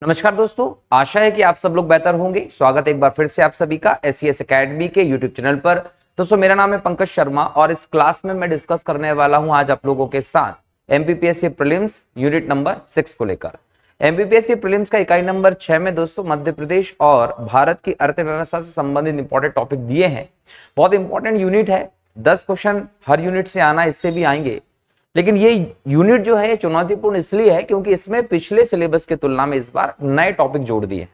नमस्कार दोस्तों, आशा है कि आप सब लोग बेहतर होंगे। स्वागत है एक बार फिर से आप सभी का SES एकेडमी के यूट्यूब चैनल पर। दोस्तों, मेरा नाम है पंकज शर्मा और इस क्लास में मैं डिस्कस करने वाला हूं आज आप लोगों के साथ MPPSC प्रीलिम्स यूनिट नंबर 6 को लेकर। MPPSC प्रीलिम्स का इकाई नंबर 6 में दोस्तों मध्य प्रदेश और भारत की अर्थव्यवस्था से संबंधित इंपॉर्टेंट टॉपिक दिए हैं। बहुत इंपॉर्टेंट यूनिट है, 10 क्वेश्चन हर यूनिट से आना, इससे भी आएंगे। लेकिन ये यूनिट जो है चुनौतीपूर्ण इसलिए है क्योंकि इसमें पिछले सिलेबस की तुलना में इस बार नए टॉपिक जोड़ दिए हैं।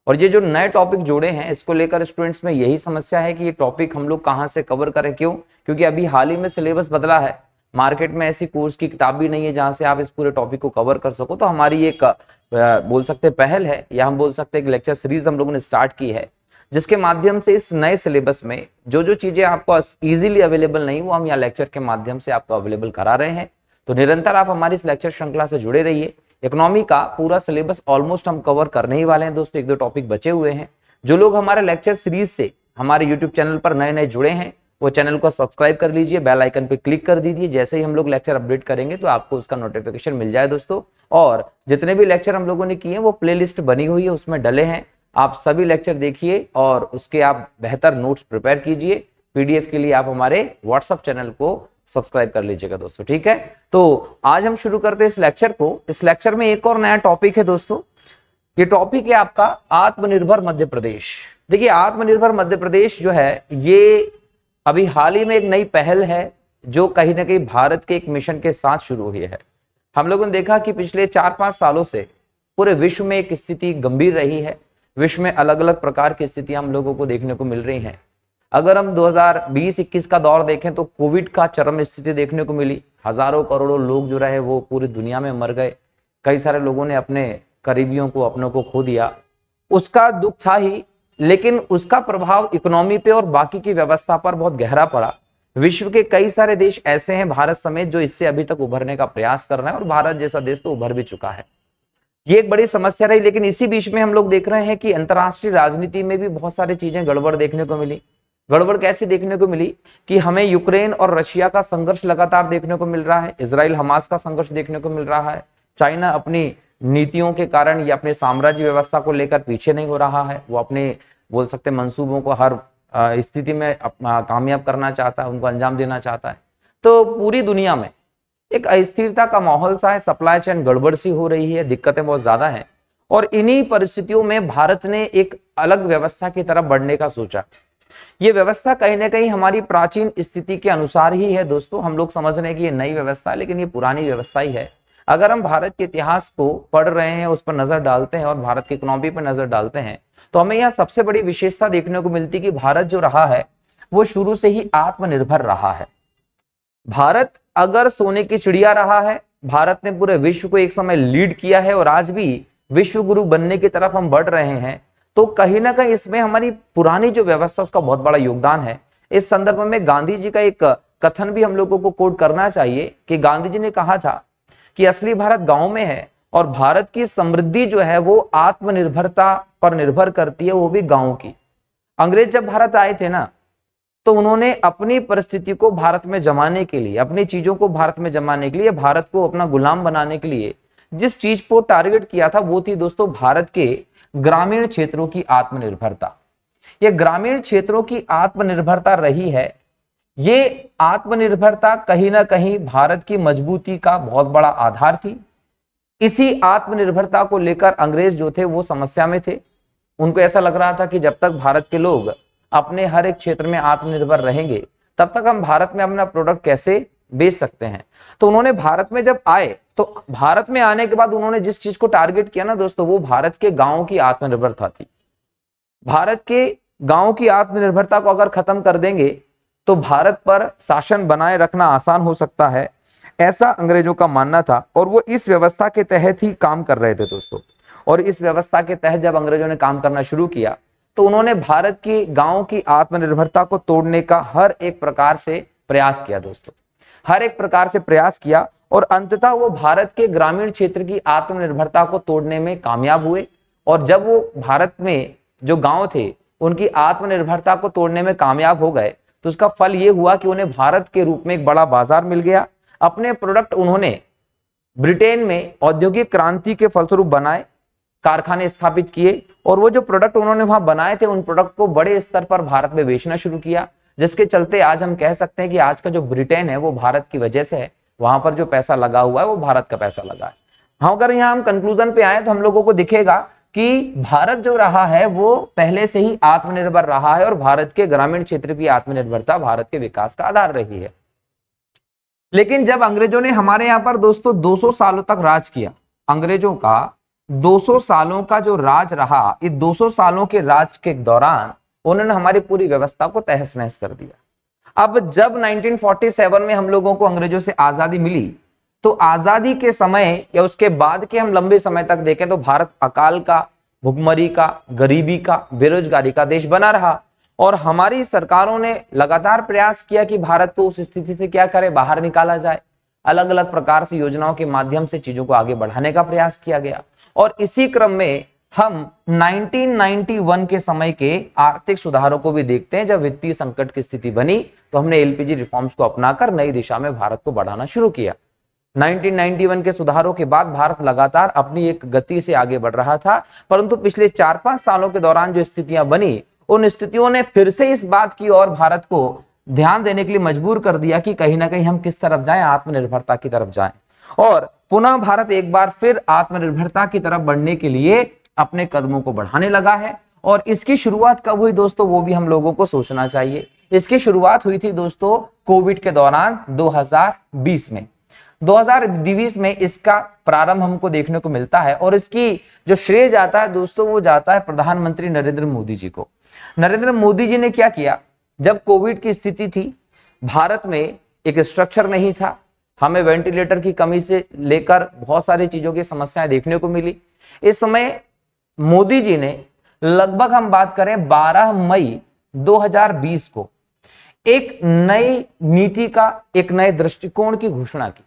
और ये जो नए टॉपिक जोड़े हैं इसको लेकर स्टूडेंट्स में यही समस्या है कि ये टॉपिक हम लोग कहां से कवर करें। क्यों? क्योंकि अभी हाल ही में सिलेबस बदला है। मार्केट में ऐसी कोर्स की किताब भी नहीं है जहां से आप इस पूरे टॉपिक को कवर कर सको। तो हमारी एक बोल सकते पहल है, या हम बोल सकते हैं एक लेक्चर सीरीज हम लोगों ने स्टार्ट की है, जिसके माध्यम से इस नए सिलेबस में जो जो चीजें आपको इजीली अवेलेबल नहीं वो हम यहाँ लेक्चर के माध्यम से आपको अवेलेबल करा रहे हैं। तो निरंतर आप हमारी इस लेक्चर श्रृंखला से जुड़े रहिए। इकोनॉमी का पूरा सिलेबस ऑलमोस्ट हम कवर करने ही वाले हैं दोस्तों, एक दो टॉपिक बचे हुए हैं। जो लोग हमारे लेक्चर सीरीज से हमारे यूट्यूब चैनल पर नए नए जुड़े हैं वो चैनल को सब्सक्राइब कर लीजिए, बेल आइकन पे क्लिक कर दीजिए। जैसे ही हम लोग लेक्चर अपडेट करेंगे तो आपको उसका नोटिफिकेशन मिल जाए दोस्तों। और जितने भी लेक्चर हम लोगों ने किए हैं वो प्लेलिस्ट बनी हुई है, उसमें डले हैं। आप सभी लेक्चर देखिए और उसके आप बेहतर नोट्स प्रिपेयर कीजिए। PDF के लिए आप हमारे व्हाट्सएप चैनल को सब्सक्राइब कर लीजिएगा दोस्तों, ठीक है। तो आज हम शुरू करते हैं इस लेक्चर को। इस लेक्चर में एक और नया टॉपिक है दोस्तों। ये टॉपिक है आपका आत्मनिर्भर मध्य प्रदेश। देखिए, आत्मनिर्भर मध्य प्रदेश जो है ये अभी हाल ही में एक नई पहल है जो कहीं ना कहीं भारत के एक मिशन के साथ शुरू हुई है। हम लोगों ने देखा कि पिछले 4-5 सालों से पूरे विश्व में एक स्थिति गंभीर रही है। विश्व में अलग अलग प्रकार की स्थितियां हम लोगों को देखने को मिल रही हैं। अगर हम 2020-21 का दौर देखें तो कोविड का चरम स्थिति देखने को मिली। हजारों करोड़ों लोग जो रहे वो पूरी दुनिया में मर गए। कई सारे लोगों ने अपने करीबियों को, अपनों को खो दिया। उसका दुख था ही, लेकिन उसका प्रभाव इकोनॉमी पे और बाकी की व्यवस्था पर बहुत गहरा पड़ा। विश्व के कई सारे देश ऐसे हैं, भारत समेत, जो इससे अभी तक उभरने का प्रयास कर रहे हैं और भारत जैसा देश तो उभर भी चुका है। ये एक बड़ी समस्या रही। लेकिन इसी बीच में हम लोग देख रहे हैं कि अंतर्राष्ट्रीय राजनीति में भी बहुत सारी चीजें गड़बड़ देखने को मिली। गड़बड़ कैसी देखने को मिली कि हमें यूक्रेन और रशिया का संघर्ष लगातार देखने को मिल रहा है, इजराइल हमास का संघर्ष देखने को मिल रहा है। चाइना अपनी नीतियों के कारण या अपने साम्राज्य व्यवस्था को लेकर पीछे नहीं हो रहा है। वो अपने बोल सकते मंसूबों को हर स्थिति में कामयाब करना चाहता है, उनको अंजाम देना चाहता है। तो पूरी दुनिया में एक अस्थिरता का माहौल सा है, सप्लाई चेन गड़बड़ सी हो रही है, दिक्कतें बहुत ज्यादा हैं। और इन्हीं परिस्थितियों में भारत ने एक अलग व्यवस्था की तरफ बढ़ने का सोचा। ये व्यवस्था कहीं ना कहीं हमारी प्राचीन स्थिति के अनुसार ही है दोस्तों। हम लोग समझ रहे हैं कि ये नई व्यवस्था है, लेकिन ये पुरानी व्यवस्था ही है। अगर हम भारत के इतिहास को पढ़ रहे हैं, उस पर नजर डालते हैं और भारत की इकोनॉमी पर नजर डालते हैं तो हमें यहाँ सबसे बड़ी विशेषता देखने को मिलती है कि भारत जो रहा है वो शुरू से ही आत्मनिर्भर रहा है। भारत अगर सोने की चिड़िया रहा है, भारत ने पूरे विश्व को एक समय लीड किया है और आज भी विश्व गुरु बनने की तरफ हम बढ़ रहे हैं, तो कहीं ना कहीं इसमें हमारी पुरानी जो व्यवस्था उसका बहुत बड़ा योगदान है। इस संदर्भ में गांधी जी का एक कथन भी हम लोगों को कोट करना चाहिए कि गांधी जी ने कहा था कि असली भारत गांव में है और भारत की समृद्धि जो है वो आत्मनिर्भरता पर निर्भर करती है, वो भी गांव की। अंग्रेज जब भारत आए थे ना, तो उन्होंने अपनी परिस्थिति को भारत में जमाने के लिए, अपनी चीजों को भारत में जमाने के लिए, भारत को अपना गुलाम बनाने के लिए जिस चीज को टारगेट किया था वो थी दोस्तों भारत के ग्रामीण क्षेत्रों की आत्मनिर्भरता। ये ग्रामीण क्षेत्रों की आत्मनिर्भरता रही है। ये आत्मनिर्भरता कहीं ना कहीं भारत की मजबूती का बहुत बड़ा आधार थी। इसी आत्मनिर्भरता को लेकर अंग्रेज जो थे वो समस्या में थे। उनको ऐसा लग रहा था कि जब तक भारत के लोग अपने हर एक क्षेत्र में आत्मनिर्भर रहेंगे तब तक हम भारत में अपना प्रोडक्ट कैसे बेच सकते हैं। तो उन्होंने भारत में जब आए तो भारत में आने के बाद उन्होंने जिस चीज को टारगेट किया ना दोस्तों, वो भारत के गांव की आत्मनिर्भरता थी। भारत के गांव की आत्मनिर्भरता को अगर खत्म कर देंगे तो भारत पर शासन बनाए रखना आसान हो सकता है, ऐसा अंग्रेजों का मानना था। और वो इस व्यवस्था के तहत ही काम कर रहे थे दोस्तों। और इस व्यवस्था के तहत जब अंग्रेजों ने काम करना शुरू किया तो उन्होंने भारत की गांव की आत्मनिर्भरता को तोड़ने का हर एक प्रकार से प्रयास किया दोस्तों, हर एक प्रकार से प्रयास किया। और अंततः वो भारत के ग्रामीण क्षेत्र की आत्मनिर्भरता को तोड़ने में कामयाब हुए। और जब वो भारत में जो गांव थे उनकी आत्मनिर्भरता को तोड़ने में कामयाब हो गए तो उसका फल ये हुआ कि उन्हें भारत के रूप में एक बड़ा बाजार मिल गया। अपने प्रोडक्ट उन्होंने ब्रिटेन में औद्योगिक क्रांति के फलस्वरूप बनाए। कारखाने स्थापित किए और वो जो प्रोडक्ट उन्होंने वहां बनाए थे उन प्रोडक्ट को बड़े स्तर पर भारत में बेचना शुरू किया, जिसके चलते आज हम कह सकते हैं कि आज का जो ब्रिटेन है वो भारत की वजह से है। वहां पर जो पैसा लगा हुआ है वो भारत का पैसा लगा है। हाँ, अगर यहाँ हम कंक्लूजन पे आए तो हम लोगों को दिखेगा कि भारत जो रहा है वो पहले से ही आत्मनिर्भर रहा है और भारत के ग्रामीण क्षेत्र की आत्मनिर्भरता भारत के विकास का आधार रही है। लेकिन जब अंग्रेजों ने हमारे यहाँ पर दोस्तों 200 सालों तक राज किया, अंग्रेजों का 200 सालों का जो राज रहा, इस 200 सालों के राज के दौरान उन्होंने हमारी पूरी व्यवस्था को तहस नहस कर दिया। अब जब 1947 में हम लोगों को अंग्रेजों से आजादी मिली तो आजादी के समय या उसके बाद के हम लंबे समय तक देखें तो भारत अकाल का, भुखमरी का, गरीबी का, बेरोजगारी का देश बना रहा और हमारी सरकारों ने लगातार प्रयास किया कि भारत को उस स्थिति से क्या करे, बाहर निकाला जाए। अलग अलग प्रकार से योजनाओं के माध्यम से चीजों को आगे बढ़ाने का प्रयास किया गया और इसी क्रम में हम 1991 के समय के आर्थिक सुधारों को भी देखते हैं। जब वित्तीय संकट की स्थिति बनी तो हमने एलपीजी रिफॉर्म्स को अपनाकर नई दिशा में भारत को बढ़ाना शुरू किया। 1991 के सुधारों के बाद भारत लगातार अपनी एक गति से आगे बढ़ रहा था, परंतु पिछले 4-5 सालों के दौरान जो स्थितियां बनी उन स्थितियों ने फिर से इस बात की ओर भारत को ध्यान देने के लिए मजबूर कर दिया कि कहीं ना कहीं हम किस तरफ जाएं, आत्मनिर्भरता की तरफ जाएं। और पुनः भारत एक बार फिर आत्मनिर्भरता की तरफ बढ़ने के लिए अपने कदमों को बढ़ाने लगा है। और इसकी शुरुआत कब हुई दोस्तों, वो भी हम लोगों को सोचना चाहिए। इसकी शुरुआत हुई थी दोस्तों कोविड के दौरान 2020 में। 2020 में इसका प्रारंभ हमको देखने को मिलता है और इसकी जो श्रेय जाता है दोस्तों वो जाता है प्रधानमंत्री नरेंद्र मोदी जी को। नरेंद्र मोदी जी ने क्या किया, जब कोविड की स्थिति थी, भारत में एक स्ट्रक्चर नहीं था, हमें वेंटिलेटर की कमी से लेकर बहुत सारी चीजों की समस्याएं देखने को मिली। इस समय मोदी जी ने लगभग हम बात करें 12 मई 2020 को एक नई नीति का, एक नए दृष्टिकोण की घोषणा की।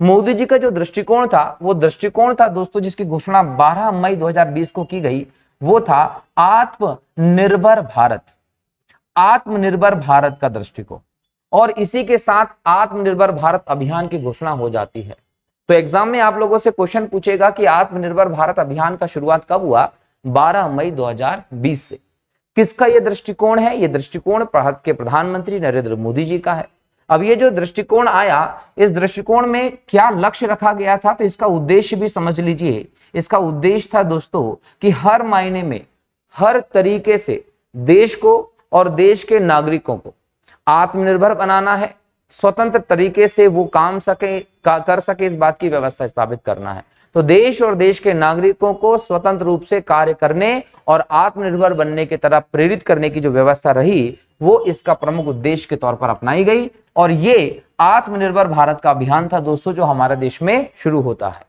मोदी जी का जो दृष्टिकोण था वो दृष्टिकोण था दोस्तों जिसकी घोषणा 12 मई 2020 को की गई, वो था आत्मनिर्भर भारत, आत्मनिर्भर भारत का दृष्टिकोण। और इसी के साथ आत्मनिर्भर भारत अभियान की घोषणा हो जाती है। तो एग्जाम में आप लोगों से क्वेश्चन पूछेगा कि आत्मनिर्भर भारत अभियान का शुरुआत कब हुआ, 12 मई 2020 से। किसका यह दृष्टिकोण है, यह दृष्टिकोण भारत के प्रधानमंत्री नरेंद्र मोदी जी का है। अब ये जो दृष्टिकोण आया, इस दृष्टिकोण में क्या लक्ष्य रखा गया था, तो इसका उद्देश्य भी समझ लीजिए। इसका उद्देश्य था दोस्तों कि हर मायने में, हर तरीके से देश को और देश के नागरिकों को आत्मनिर्भर बनाना है, स्वतंत्र तरीके से वो काम कर सके, इस बात की व्यवस्था स्थापित करना है। तो देश और देश के नागरिकों को स्वतंत्र रूप से कार्य करने और आत्मनिर्भर बनने की तरफ प्रेरित करने की जो व्यवस्था रही वो इसका प्रमुख उद्देश्य के तौर पर अपनाई गई। और ये आत्मनिर्भर भारत का अभियान था दोस्तों जो हमारे देश में शुरू होता है।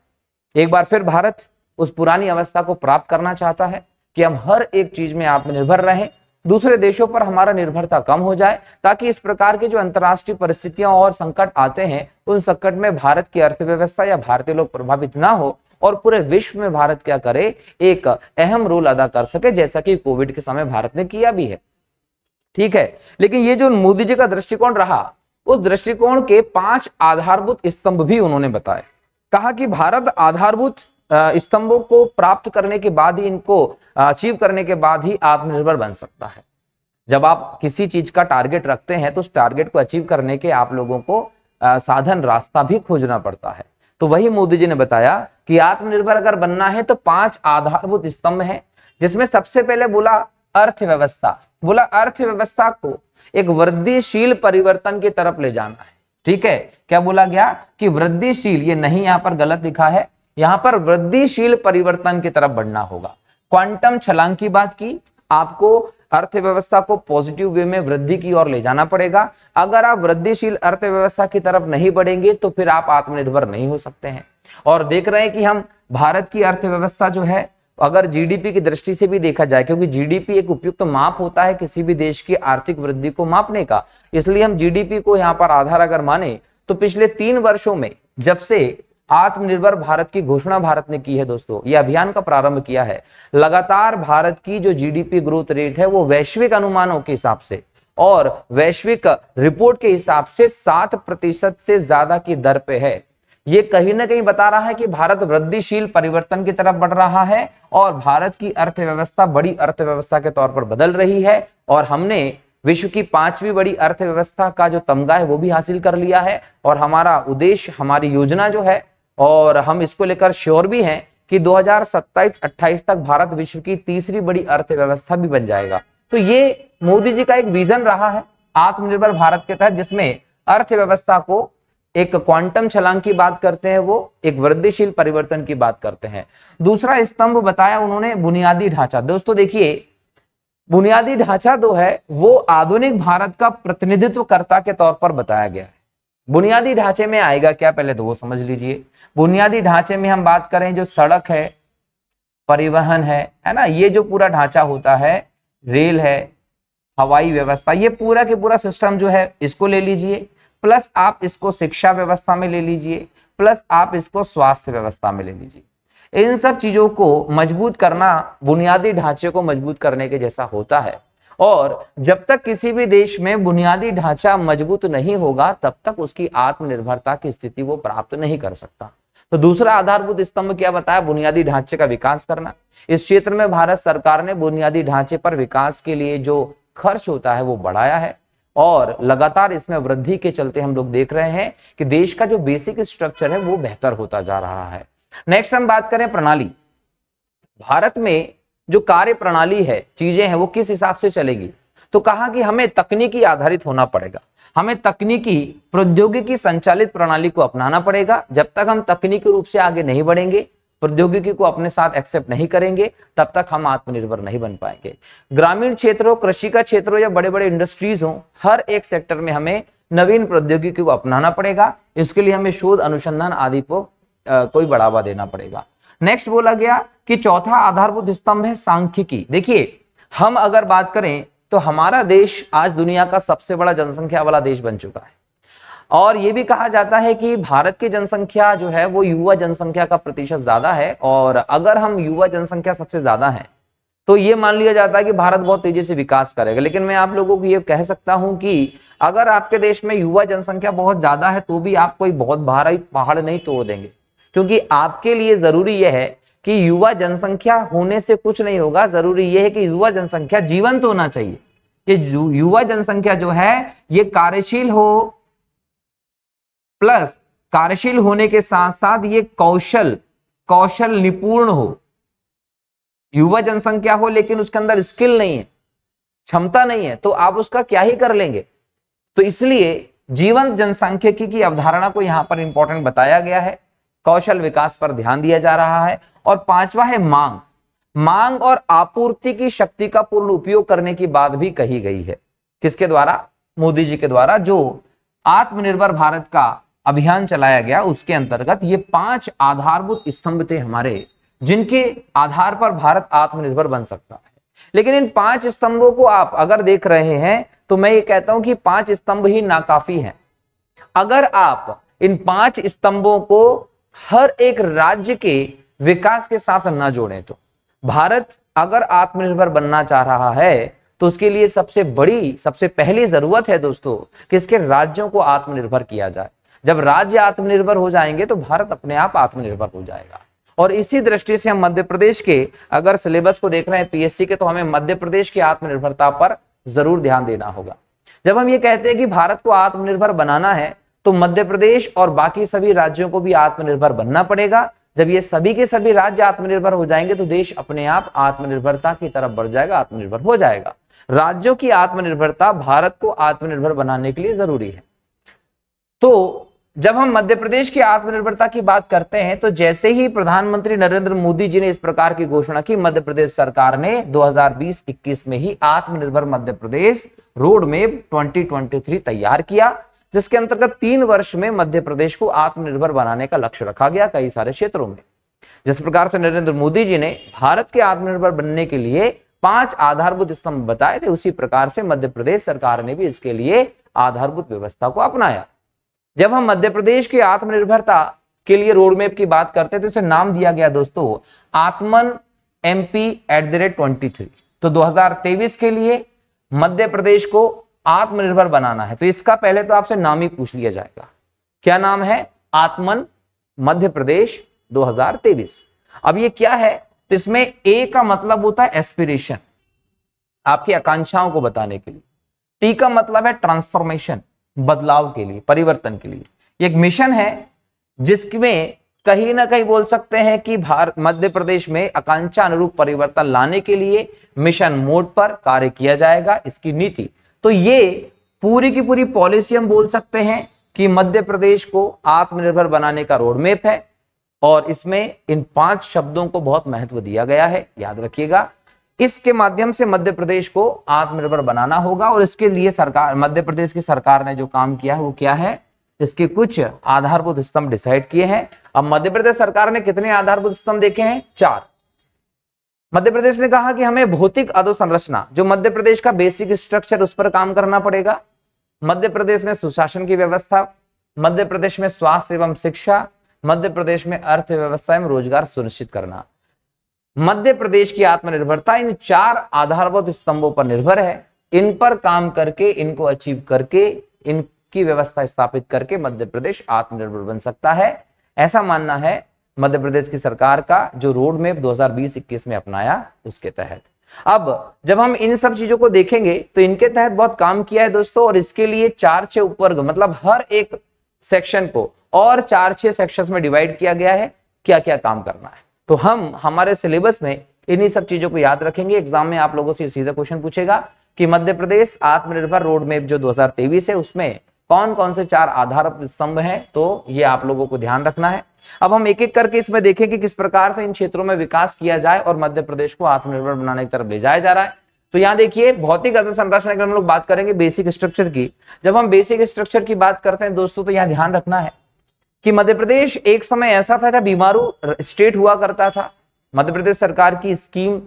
एक बार फिर भारत उस पुरानी अवस्था को प्राप्त करना चाहता है कि हम हर एक चीज में आत्मनिर्भर रहें, दूसरे देशों पर हमारा निर्भरता कम हो जाए, ताकि इस प्रकार के जो अंतर्राष्ट्रीय परिस्थितियां और संकट आते हैं उन संकट में भारत की अर्थव्यवस्था या भारतीय लोग प्रभावित ना हो और पूरे विश्व में भारत क्या करे, एक अहम रोल अदा कर सके, जैसा कि कोविड के समय भारत ने किया भी है। ठीक है, लेकिन ये जो मोदी जी का दृष्टिकोण रहा, उस दृष्टिकोण के 5 आधारभूत स्तंभ भी उन्होंने बताए। कहा कि भारत आधारभूत स्तंभों को प्राप्त करने के बाद ही, इनको अचीव करने के बाद ही आत्मनिर्भर बन सकता है। जब आप किसी चीज का टारगेट रखते हैं तो उस टारगेट को अचीव करने के आप लोगों को साधन, रास्ता भी खोजना पड़ता है। तो वही मोदी जी ने बताया कि आत्मनिर्भर अगर बनना है तो 5 आधारभूत स्तंभ हैं, जिसमें सबसे पहले बोला अर्थव्यवस्था। बोला अर्थव्यवस्था को एक वृद्धिशील परिवर्तन की तरफ ले जाना है। ठीक है, क्या बोला गया कि वृद्धिशील, ये नहीं, यहां पर गलत लिखा है, यहां पर वृद्धिशील परिवर्तन की तरफ बढ़ना होगा। क्वांटम छलांग की बात की, आपको अर्थव्यवस्था को पॉजिटिव वे में वृद्धि की ओर ले जाना पड़ेगा। अगर आप वृद्धिशील अर्थव्यवस्था की तरफ नहीं बढ़ेंगे तो फिर आप आत्मनिर्भर नहीं हो सकते हैं। और देख रहे हैं कि हम भारत की अर्थव्यवस्था जो है, अगर जीडीपी की दृष्टि से भी देखा जाए, क्योंकि जीडीपी एक उपयुक्त माप होता है किसी भी देश की आर्थिक वृद्धि को मापने का, इसलिए हम जीडीपी को यहाँ पर आधार अगर माने तो पिछले 3 वर्षों में जब से आत्मनिर्भर भारत की घोषणा भारत ने की है दोस्तों, ये अभियान का प्रारंभ किया है, लगातार भारत की जो जीडीपी ग्रोथ रेट है वो वैश्विक अनुमानों के हिसाब से और वैश्विक रिपोर्ट के हिसाब से 7% से ज्यादा की दर पे है। ये कहीं ना कहीं बता रहा है कि भारत वृद्धिशील परिवर्तन की तरफ बढ़ रहा है और भारत की अर्थव्यवस्था बड़ी अर्थव्यवस्था के तौर पर बदल रही है और हमने विश्व की 5वीं बड़ी अर्थव्यवस्था का जो तमगा है वो भी हासिल कर लिया है। और हमारा उद्देश्य, हमारी योजना जो है, और हम इसको लेकर श्योर भी हैं कि 2027-28 तक भारत विश्व की 3री बड़ी अर्थव्यवस्था भी बन जाएगा। तो ये मोदी जी का एक विजन रहा है आत्मनिर्भर भारत के तहत, जिसमें अर्थव्यवस्था को एक क्वांटम छलांग की बात करते हैं, वो एक वृद्धिशील परिवर्तन की बात करते हैं। दूसरा स्तंभ बताया उन्होंने बुनियादी ढांचा। दोस्तों देखिए, बुनियादी ढांचा जो है वो आधुनिक भारत का प्रतिनिधित्वकर्ता के तौर पर बताया गया है। बुनियादी ढांचे में आएगा क्या, पहले तो वो समझ लीजिए। बुनियादी ढांचे में हम बात करें जो सड़क है, परिवहन है ना, ये जो पूरा ढांचा होता है, रेल है, हवाई व्यवस्था, ये पूरा के पूरा सिस्टम जो है इसको ले लीजिए, प्लस आप इसको शिक्षा व्यवस्था में ले लीजिए, प्लस आप इसको स्वास्थ्य व्यवस्था में ले लीजिए। इन सब चीजों को मजबूत करना बुनियादी ढांचे को मजबूत करने के जैसा होता है। और जब तक किसी भी देश में बुनियादी ढांचा मजबूत नहीं होगा तब तक उसकी आत्मनिर्भरता की स्थिति वो प्राप्त नहीं कर सकता। तो दूसरा आधारभूत स्तंभ क्या बताया, बुनियादी ढांचे का विकास करना। इस क्षेत्र में भारत सरकार ने बुनियादी ढांचे पर विकास के लिए जो खर्च होता है वो बढ़ाया है और लगातार इसमें वृद्धि के चलते हम लोग देख रहे हैं कि देश का जो बेसिक स्ट्रक्चर है वो बेहतर होता जा रहा है। नेक्स्ट हम बात करें प्रणाली। भारत में जो कार्य प्रणाली है, चीजें हैं, वो किस हिसाब से चलेगी, तो कहा कि हमें तकनीकी आधारित होना पड़ेगा, हमें तकनीकी प्रौद्योगिकी संचालित प्रणाली को अपनाना पड़ेगा। जब तक हम तकनीकी रूप से आगे नहीं बढ़ेंगे, प्रौद्योगिकी को अपने साथ एक्सेप्ट नहीं करेंगे, तब तक हम आत्मनिर्भर नहीं बन पाएंगे। ग्रामीण क्षेत्र हो, कृषि का क्षेत्र हो या बड़े बड़े इंडस्ट्रीज हो, हर एक सेक्टर में हमें नवीन प्रौद्योगिकी को अपनाना पड़ेगा। इसके लिए हमें शोध अनुसंधान आदि को कोई बढ़ावा देना पड़ेगा। नेक्स्ट बोला गया कि चौथा आधारभूत स्तंभ है सांख्यिकी। देखिए, हम अगर बात करें तो हमारा देश आज दुनिया का सबसे बड़ा जनसंख्या वाला देश बन चुका है और यह भी कहा जाता है कि भारत की जनसंख्या जो है वो युवा जनसंख्या का प्रतिशत ज्यादा है। और अगर हम युवा जनसंख्या सबसे ज्यादा है तो ये मान लिया जाता है कि भारत बहुत तेजी से विकास करेगा। लेकिन मैं आप लोगों को ये कह सकता हूं कि अगर आपके देश में युवा जनसंख्या बहुत ज्यादा है तो भी आप कोई बहुत भारी पहाड़ नहीं तोड़ देंगे, क्योंकि आपके लिए जरूरी यह है कि युवा जनसंख्या होने से कुछ नहीं होगा। जरूरी यह है कि युवा जनसंख्या जीवंत होना चाहिए। ये युवा जनसंख्या जो है ये कार्यशील हो, प्लस कार्यशील होने के साथ साथ ये कौशल निपुण हो। युवा जनसंख्या हो लेकिन उसके अंदर स्किल नहीं है, क्षमता नहीं है, तो आप उसका क्या ही कर लेंगे। तो इसलिए जीवंत जनसांख्यिकी की अवधारणा को यहां पर इंपॉर्टेंट बताया गया है। कौशल विकास पर ध्यान दिया जा रहा है। और पांचवा है मांग और आपूर्ति की शक्ति का पूर्ण उपयोग करने की बात भी कही गई है। किसके द्वारा? मोदी जी के द्वारा। जो आत्मनिर्भर भारत का अभियान चलाया गया उसके अंतर्गत ये 5 आधारभूत स्तंभ थे हमारे, जिनके आधार पर भारत आत्मनिर्भर बन सकता है। लेकिन इन 5 स्तंभों को आप अगर देख रहे हैं तो मैं ये कहता हूं कि 5 स्तंभ ही नाकाफी हैं। अगर आप इन 5 स्तंभों को हर एक राज्य के विकास के साथ न जोड़ें तो भारत अगर आत्मनिर्भर बनना चाह रहा है तो उसके लिए सबसे पहली जरूरत है दोस्तों कि इसके राज्यों को आत्मनिर्भर किया जाए। जब राज्य आत्मनिर्भर हो जाएंगे तो भारत अपने आप आत्मनिर्भर हो जाएगा। और इसी दृष्टि से हम मध्य प्रदेश के अगर सिलेबस को देख रहे हैं पीएससी के, तो हमें मध्य प्रदेश की आत्मनिर्भरता पर जरूर ध्यान देना होगा। जब हम ये कहते हैं कि भारत को आत्मनिर्भर बनाना है तो मध्य प्रदेश और बाकी सभी राज्यों को भी आत्मनिर्भर बनना पड़ेगा। जब ये सभी के सभी राज्य आत्मनिर्भर हो जाएंगे तो देश अपने आप आत्मनिर्भरता की तरफ बढ़ जाएगा, आत्मनिर्भर हो जाएगा। राज्यों की आत्मनिर्भरता भारत को आत्मनिर्भर बनाने के लिए जरूरी है। तो जब हम मध्य प्रदेश की आत्मनिर्भरता की बात करते हैं तो जैसे ही प्रधानमंत्री नरेंद्र मोदी जी ने इस प्रकार की घोषणा की, मध्य प्रदेश सरकार ने 2020-21 में ही आत्मनिर्भर मध्य प्रदेश रोड मैप 2023 तैयार किया, जिसके अंतर्गत 3 वर्ष में मध्य प्रदेश को आत्मनिर्भर बनाने का लक्ष्य रखा गया कई सारे क्षेत्रों में। जिस प्रकार से नरेंद्र मोदी जी ने भारत के आत्मनिर्भर बनने के लिए 5 आधारभूत स्तंभ बताए थे, उसी प्रकार से मध्य प्रदेश सरकार ने भी इसके लिए आधारभूत व्यवस्था को अपनाया। जब हम मध्य प्रदेश की आत्मनिर्भरता के लिए रोड मैप की बात करते हैं तो इसे नाम दिया गया दोस्तों आत्मन MP@23। तो 2023 के लिए मध्य प्रदेश को आत्मनिर्भर बनाना है तो इसका पहले तो आपसे नाम ही पूछ लिया जाएगा। क्या नाम है? आत्मन मध्य प्रदेश 2023। अब ये क्या है, तो इसमें ए का मतलब होता है एस्पिरेशन, आपकी आकांक्षाओं को बताने के लिए। टी का मतलब है ट्रांसफॉर्मेशन, बदलाव के लिए, परिवर्तन के लिए। एक मिशन है जिसमें कहीं ना कहीं बोल सकते हैं कि मध्य प्रदेश में आकांक्षा अनुरूप परिवर्तन लाने के लिए मिशन मोड पर कार्य किया जाएगा, इसकी नीति। तो ये पूरी की पूरी पॉलिसी हम बोल सकते हैं कि मध्य प्रदेश को आत्मनिर्भर बनाने का रोडमैप है, और इसमें इन 5 शब्दों को बहुत महत्व दिया गया है, याद रखिएगा। इसके माध्यम से मध्य प्रदेश को आत्मनिर्भर बनाना होगा, और इसके लिए सरकार, मध्य प्रदेश की सरकार ने जो काम किया है वो क्या है, इसके कुछ आधारभूत स्तंभ डिसाइड किए हैं। अब मध्य प्रदेश सरकार ने कितने आधारभूत स्तंभ देखे हैं, 4। मध्य प्रदेश ने कहा कि हमें भौतिक अधोसंरचना, जो मध्य प्रदेश का बेसिक स्ट्रक्चर, उस पर काम करना पड़ेगा। मध्य प्रदेश में सुशासन की व्यवस्था, मध्य प्रदेश में स्वास्थ्य एवं शिक्षा, मध्य प्रदेश में अर्थव्यवस्था एवं रोजगार सुनिश्चित करना। मध्य प्रदेश की आत्मनिर्भरता इन 4 आधारभूत स्तंभों पर निर्भर है। इन पर काम करके, इनको अचीव करके, इनकी व्यवस्था स्थापित करके मध्य प्रदेश आत्मनिर्भर बन सकता है, ऐसा मानना है मध्य प्रदेश की सरकार का, जो रोड मैप 2020-21 में अपनाया उसके तहत। अब जब हम इन सब चीजों को देखेंगे तो इनके तहत बहुत काम किया है दोस्तों, और इसके लिए 4-6 उपवर्ग, मतलब हर एक सेक्शन को और 4-6 सेक्शंस में डिवाइड किया गया है, क्या क्या काम करना है। तो हम हमारे सिलेबस में इन्हीं सब चीजों को याद रखेंगे। एग्जाम में आप लोगों से सीधा क्वेश्चन पूछेगा कि मध्य प्रदेश आत्मनिर्भर रोड मैप जो 2023 है, उसमें कौन कौन से 4 आधार स्तंभ हैं, तो ये आप लोगों को ध्यान रखना है। अब हम एक एक करके इसमें देखें कि किस प्रकार से इन क्षेत्रों में विकास किया जाए और मध्य प्रदेश को आत्मनिर्भर बनाने की तरफ ले जाया जा रहा है। तो यहाँ देखिए, भौतिक अधोसंरचना की हम लोग बात करेंगे, बेसिक स्ट्रक्चर की। जब हम बेसिक स्ट्रक्चर की बात करते हैं दोस्तों, तो यहाँ ध्यान रखना है कि मध्य प्रदेश एक समय ऐसा था जब बीमारू स्टेट हुआ करता था। मध्य प्रदेश सरकार की स्कीम,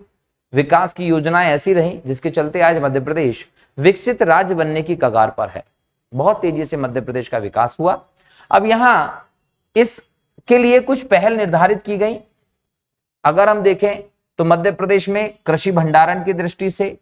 विकास की योजनाएं ऐसी रही जिसके चलते आज मध्य प्रदेश विकसित राज्य बनने की कगार पर है। बहुत तेजी से मध्य प्रदेश का विकास हुआ। अब यहाँ इसके लिए कुछ पहल निर्धारित की गई। अगर हम देखें तो मध्य प्रदेश में कृषि भंडारण की दृष्टि से,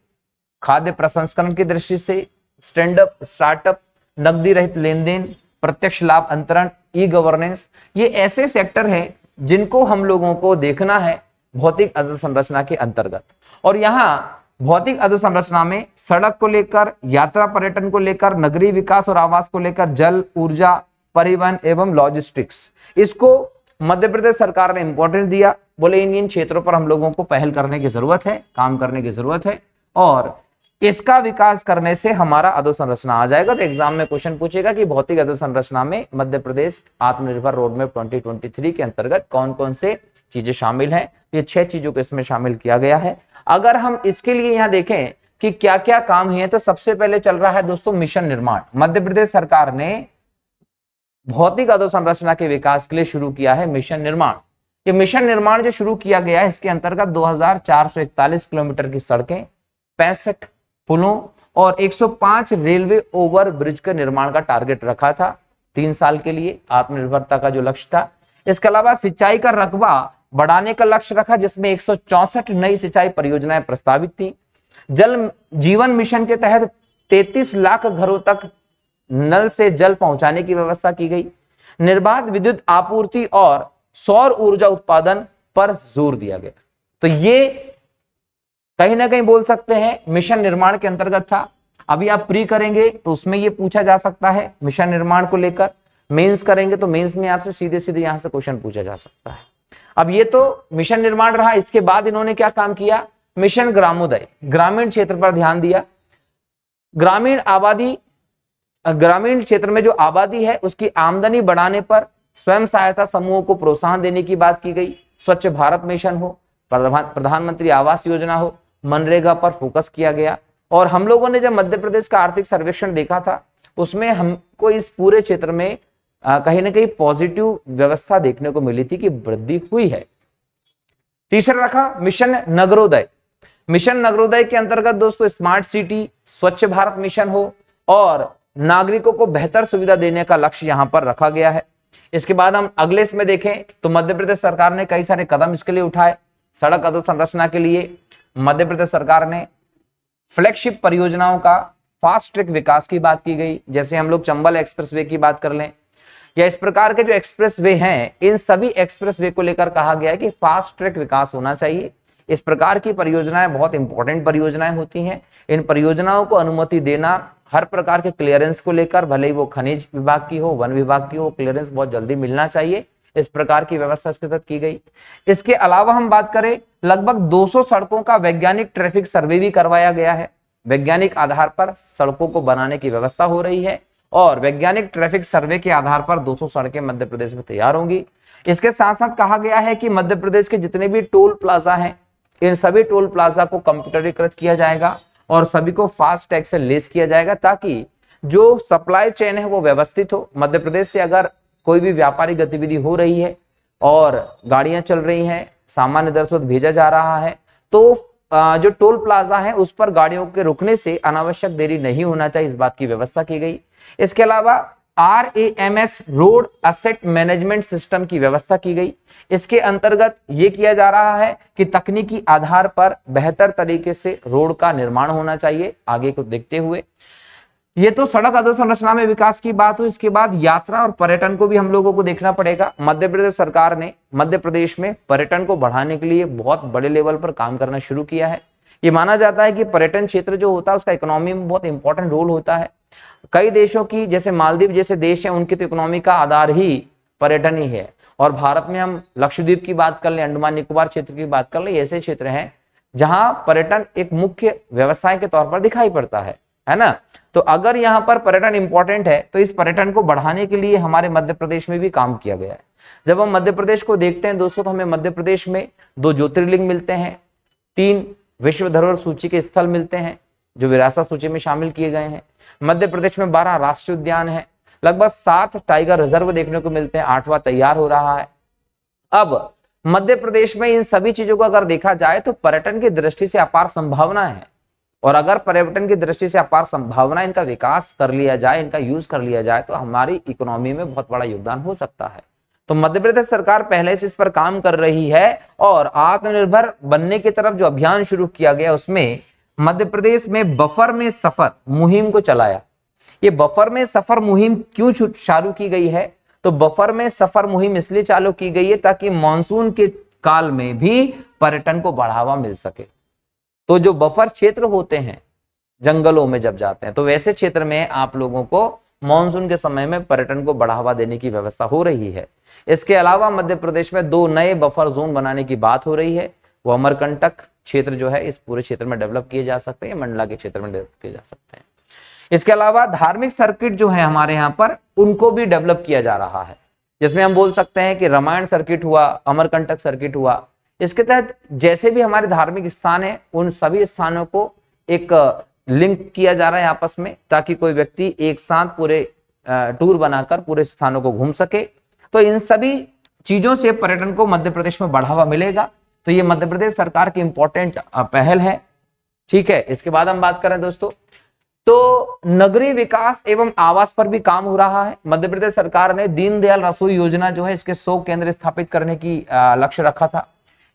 खाद्य प्रसंस्करण की दृष्टि से, स्टार्टअप, नकदी रहित लेन देन, प्रत्यक्ष लाभ अंतरण, ई गवर्नेंस, ये ऐसे सेक्टर हैं जिनको हम लोगों को देखना है भौतिक अधोसंरचना के अंतर्गत। और यहाँ भौतिक अधोसंरचना में सड़क को लेकर, यात्रा पर्यटन को लेकर, नगरीय विकास और आवास को लेकर, जल, ऊर्जा, परिवहन एवं लॉजिस्टिक्स, इसको मध्य प्रदेश सरकार ने इंपॉर्टेंस दिया। बोले इन क्षेत्रों पर हम लोगों को पहल करने की जरूरत है, काम करने की जरूरत है, और इसका विकास करने से हमारा अधोसंरचना आ जाएगा। तो एग्जाम में क्वेश्चन पूछेगा कि भौतिक अधोसंरचना में मध्य प्रदेश आत्मनिर्भर रोडमैप 2023 के अंतर्गत कौन कौन से चीजें शामिल हैं। ये 6 चीजों को इसमें शामिल किया गया है। अगर हम इसके लिए यहाँ देखें कि क्या क्या काम है, तो सबसे पहले चल रहा है दोस्तों मिशन निर्माण। मध्य प्रदेश सरकार ने भौतिक अधोसंरचना के विकास के लिए शुरू किया है मिशन निर्माण। ये मिशन निर्माण जो शुरू किया गया है, इसके अंतर्गत 2441 किलोमीटर की सड़कें, 65 पुलों और 105 रेलवे ओवर ब्रिज के निर्माण का टारगेट रखा था 3 साल के लिए, आत्मनिर्भरता का जो लक्ष्य था। इसके अलावा सिंचाई का रकबा बढ़ाने का लक्ष्य रखा, जिसमें 164 नई सिंचाई परियोजनाएं प्रस्तावित थी। जल जीवन मिशन के तहत 33 लाख घरों तक नल से जल पहुंचाने की व्यवस्था की गई। निर्बाध विद्युत आपूर्ति और सौर ऊर्जा उत्पादन पर जोर दिया गया। तो ये कहीं ना कहीं बोल सकते हैं मिशन निर्माण के अंतर्गत था। अभी आप प्री करेंगे तो उसमें ये पूछा जा सकता है मिशन निर्माण को लेकर, मेंस करेंगे तो मेंस में आपसे सीधे सीधे यहां से क्वेश्चन पूछा जा सकता है। अब ये तो मिशन निर्माण रहा। इसके बाद इन्होंने क्या काम किया, मिशन ग्रामोदय, ग्रामीण क्षेत्र पर ध्यान दिया। ग्रामीण क्षेत्र में जो आबादी है उसकी आमदनी बढ़ाने पर स्वयं सहायता समूहों को प्रोत्साहन देने की बात की गई। स्वच्छ भारत मिशन हो, प्रधानमंत्री आवास योजना हो, मनरेगा पर फोकस किया गया। और हम लोगों ने जब मध्य प्रदेश का आर्थिक सर्वेक्षण देखा था, उसमें हमको इस पूरे क्षेत्र में कहीं ना कहीं पॉजिटिव व्यवस्था देखने को मिली थी कि वृद्धि हुई है। तीसरा रखा मिशन नगरोदय। मिशन नगरोदय के अंतर्गत दोस्तों स्मार्ट सिटी, स्वच्छ भारत मिशन हो और नागरिकों को बेहतर सुविधा देने का लक्ष्य यहां पर रखा गया है। इसके बाद हम अगले इसमें देखें तो मध्य प्रदेश सरकार ने कई सारे कदम इसके लिए उठाए। सड़क अधोसंरचना के लिए मध्य प्रदेश सरकार ने फ्लैगशिप परियोजनाओं का फास्ट ट्रैक विकास की बात की गई। जैसे हम लोग चंबल एक्सप्रेसवे की बात कर लें, या इस प्रकार के जो एक्सप्रेसवे हैं, इन सभी एक्सप्रेसवे को लेकर कहा गया है कि फास्ट ट्रैक विकास होना चाहिए। इस प्रकार की परियोजनाएं बहुत इंपॉर्टेंट परियोजनाएं होती हैं। इन परियोजनाओं को अनुमति देना हर प्रकार के क्लियरेंस को लेकर, भले ही वो खनिज विभाग की हो, वन विभाग की हो, क्लियरेंस बहुत जल्दी मिलना चाहिए। इस प्रकार की व्यवस्था इसके तहत की गई। इसके अलावा हम बात करें, लगभग 200 सड़कों का वैज्ञानिक ट्रैफिक सर्वे भी करवाया गया है। वैज्ञानिक आधार पर सड़कों को बनाने की व्यवस्था हो रही है और वैज्ञानिक ट्रैफिक सर्वे के आधार पर 200 सड़कें मध्य प्रदेश में तैयार होंगी। इसके साथ साथ कहा गया है कि मध्य प्रदेश के जितने भी टोल प्लाजा हैं, इन सभी टोल प्लाजा को कंप्यूटरीकृत किया जाएगा और सभी को फास्ट टैग से लेस किया जाएगा, ताकि जो सप्लाई चेन है वो व्यवस्थित हो। मध्य प्रदेश से अगर कोई भी व्यापारिक गतिविधि हो रही है और गाड़ियां चल रही हैं, सामान इधर से उधर भेजा जा रहा है, तो जो टोल प्लाजा है उस पर गाड़ियों के रुकने से अनावश्यक देरी नहीं होना चाहिए, इस बात की व्यवस्था की गई। इसके अलावा RAMS road asset management system की व्यवस्था की गई। इसके अंतर्गत ये किया जा रहा है कि तकनीकी आधार पर बेहतर तरीके से रोड का निर्माण होना चाहिए आगे को देखते हुए। ये तो सड़क अधोसंरचना में विकास की बात हो। इसके बाद यात्रा और पर्यटन को भी हम लोगों को देखना पड़ेगा। मध्य प्रदेश सरकार ने मध्य प्रदेश में पर्यटन को बढ़ाने के लिए बहुत बड़े लेवल पर काम करना शुरू किया है। ये माना जाता है कि पर्यटन क्षेत्र जो होता है उसका इकोनॉमी में बहुत इंपॉर्टेंट रोल होता है। कई देशों की, जैसे मालदीव जैसे देश है, उनकी तो इकोनॉमी का आधार ही पर्यटन ही है। और भारत में हम लक्षद्वीप की बात कर लें, अंडमान निकोबार क्षेत्र की बात कर लें, ऐसे क्षेत्र हैं जहां पर्यटन एक मुख्य व्यवसाय के तौर पर दिखाई पड़ता है ना। तो अगर यहाँ पर पर्यटन इंपॉर्टेंट है तो इस पर्यटन को बढ़ाने के लिए हमारे मध्य प्रदेश में भी काम किया गया है। जब हम मध्य प्रदेश को देखते हैं दोस्तों, तो हमें मध्य प्रदेश में 2 ज्योतिर्लिंग मिलते हैं, 3 विश्व धरोहर सूची के स्थल मिलते हैं जो विरासत सूची में शामिल किए गए हैं। मध्य प्रदेश में 12 राष्ट्रीय उद्यान है, लगभग 7 टाइगर रिजर्व देखने को मिलते हैं, 8वां तैयार हो रहा है। अब मध्य प्रदेश में इन सभी चीजों को अगर देखा जाए तो पर्यटन की दृष्टि से अपार संभावना है, और अगर पर्यटन की दृष्टि से अपार संभावना, इनका विकास कर लिया जाए, इनका यूज कर लिया जाए, तो हमारी इकोनॉमी में बहुत बड़ा योगदान हो सकता है। तो मध्य प्रदेश सरकार पहले से इस पर काम कर रही है और आत्मनिर्भर बनने की तरफ जो अभियान शुरू किया गया उसमें मध्य प्रदेश में बफर में सफर मुहिम को चलाया। ये बफर में सफर मुहिम क्यों चालू की गई है? तो बफर में सफर मुहिम इसलिए चालू की गई है ताकि मानसून के काल में भी पर्यटन को बढ़ावा मिल सके। तो जो बफर क्षेत्र होते हैं जंगलों में जब जाते हैं, तो वैसे क्षेत्र में आप लोगों को मानसून के समय में पर्यटन को बढ़ावा देने की व्यवस्था हो रही है। इसके अलावा मध्य प्रदेश में 2 नए बफर जोन बनाने की बात हो रही है। वो अमरकंटक क्षेत्र जो है इस पूरे क्षेत्र में डेवलप किए जा सकते हैं, मंडला के क्षेत्र में डेवलप किए जा सकते हैं। इसके अलावा धार्मिक सर्किट जो है हमारे यहाँ पर, उनको भी डेवलप किया जा रहा है, जिसमें हम बोल सकते हैं कि रामायण सर्किट हुआ, अमरकंटक सर्किट हुआ। इसके तहत जैसे भी हमारे धार्मिक स्थान है उन सभी स्थानों को एक लिंक किया जा रहा है आपस में, ताकि कोई व्यक्ति एक साथ पूरे टूर बनाकर पूरे स्थानों को घूम सके। तो इन सभी चीजों से पर्यटन को मध्य प्रदेश में बढ़ावा मिलेगा। तो ये मध्य प्रदेश सरकार की इंपॉर्टेंट पहल है। ठीक है, इसके बाद हम बात करें दोस्तों, तो नगरीय विकास एवं आवास पर भी काम हो रहा है। मध्य प्रदेश सरकार ने दीनदयाल रसोई योजना जो है इसके 100 केंद्र स्थापित करने की लक्ष्य रखा था।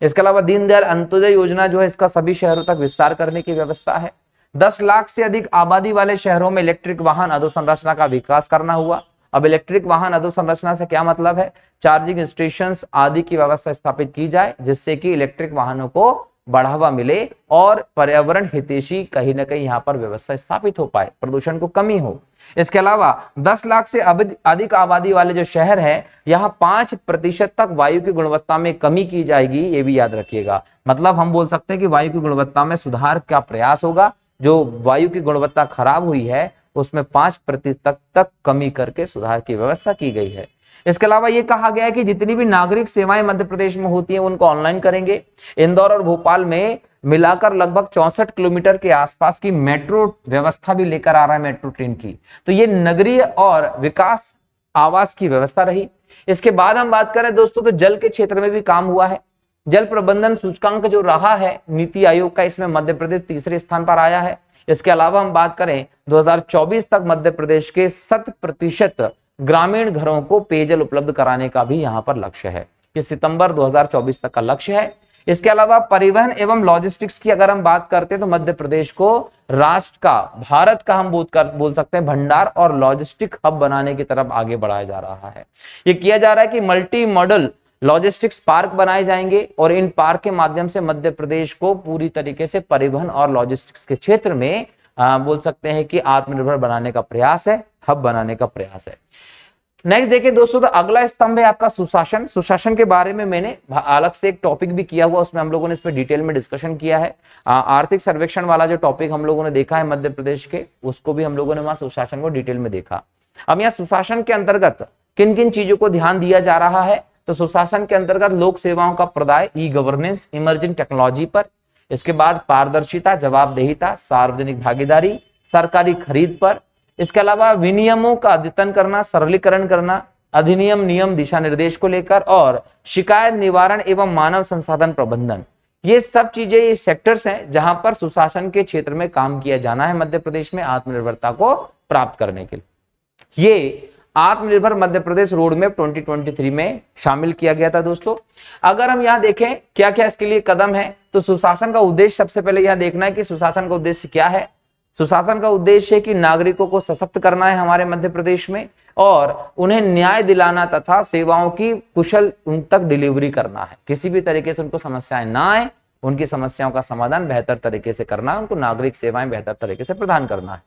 इसके अलावा दीनदयाल अंत्योदय योजना जो है इसका सभी शहरों तक विस्तार करने की व्यवस्था है। 10 लाख से अधिक आबादी वाले शहरों में इलेक्ट्रिक वाहन अधोसंरचना का विकास करना हुआ। अब इलेक्ट्रिक वाहन अधोसंरचना से क्या मतलब है? चार्जिंग स्टेशंस आदि की व्यवस्था स्थापित की जाए, जिससे कि इलेक्ट्रिक वाहनों को बढ़ावा मिले और पर्यावरण हितैषी कहीं ना कहीं यहाँ पर व्यवस्था स्थापित हो पाए, प्रदूषण को कमी हो। इसके अलावा 10 लाख से अधिक आबादी वाले जो शहर है, यहाँ 5% तक वायु की गुणवत्ता में कमी की जाएगी, ये भी याद रखिएगा। मतलब हम बोल सकते हैं कि वायु की गुणवत्ता में सुधार का प्रयास होगा। जो वायु की गुणवत्ता खराब हुई है उसमें 5% तक कमी करके सुधार की व्यवस्था की गई है। इसके अलावा ये कहा गया है कि जितनी भी नागरिक सेवाएं मध्य प्रदेश में होती हैं उनको ऑनलाइन करेंगे। इंदौर और भोपाल में मिलाकर लगभग 64 किलोमीटर के आसपास की मेट्रो व्यवस्था भी लेकर आ रहा है, मेट्रो ट्रेन की। तो ये नगरीय और विकास आवास की व्यवस्था रही। इसके बाद हम बात करें दोस्तों, तो जल के क्षेत्र में भी काम हुआ है। जल प्रबंधन सूचकांक जो रहा है नीति आयोग का, इसमें मध्य प्रदेश तीसरे स्थान पर आया है। इसके अलावा हम बात करें 2024 तक मध्य प्रदेश के 100% ग्रामीण घरों को पेयजल उपलब्ध कराने का भी यहाँ पर लक्ष्य है। ये सितंबर 2024 तक का लक्ष्य है। इसके अलावा परिवहन एवं लॉजिस्टिक्स की अगर हम बात करते हैं तो मध्य प्रदेश को राष्ट्र का, भारत का हम बोल सकते हैं भंडार और लॉजिस्टिक हब बनाने की तरफ आगे बढ़ाया जा रहा है। ये किया जा रहा है कि मल्टी मॉडल लॉजिस्टिक्स पार्क बनाए जाएंगे और इन पार्क के माध्यम से मध्य प्रदेश को पूरी तरीके से परिवहन और लॉजिस्टिक्स के क्षेत्र में बोल सकते हैं कि आत्मनिर्भर बनाने का प्रयास है, हब बनाने का प्रयास है। नेक्स्ट देखिए दोस्तों, तो अगला स्तंभ है आपका सुशासन। सुशासन के बारे में मैंने अलग से एक टॉपिक भी किया हुआ, उसमें हम लोगों ने इस पर डिटेल में डिस्कशन किया है। आर्थिक सर्वेक्षण वाला जो टॉपिक हम लोगों ने देखा है मध्य प्रदेश के, उसको भी हम लोगों ने वहां सुशासन को डिटेल में देखा। अब यहाँ सुशासन के अंतर्गत किन किन चीजों को ध्यान दिया जा रहा है, तो सुशासन के अंतर्गत लोक सेवाओं का प्रदाय, ई गवर्नेंस, इमर्जिंग टेक्नोलॉजी पर, इसके बाद पारदर्शिता, जवाबदेहिता, सार्वजनिक भागीदारी, सरकारी खरीद पर, इसके अलावा विनियमों का अद्यतन करना, सरलीकरण करना, अधिनियम, नियम, दिशा निर्देश को लेकर, और शिकायत निवारण एवं मानव संसाधन प्रबंधन। ये सब चीजें, ये सेक्टर्स हैं जहां पर सुशासन के क्षेत्र में काम किया जाना है मध्य प्रदेश में आत्मनिर्भरता को प्राप्त करने के लिए। ये आत्मनिर्भर मध्य प्रदेश रोड मैप 2023 में शामिल किया गया था दोस्तों। अगर हम यहाँ देखें क्या क्या इसके लिए कदम है, तो सुशासन का उद्देश्य सबसे पहले यह देखना है कि सुशासन का उद्देश्य क्या है। सुशासन का उद्देश्य है कि नागरिकों को सशक्त करना है हमारे मध्य प्रदेश में, और उन्हें न्याय दिलाना तथा सेवाओं की कुशल उन तक डिलीवरी करना है। किसी भी तरीके से उनको समस्याएं ना आए, उनकी समस्याओं का समाधान बेहतर तरीके से करना है, उनको नागरिक सेवाएं बेहतर तरीके से प्रदान करना है।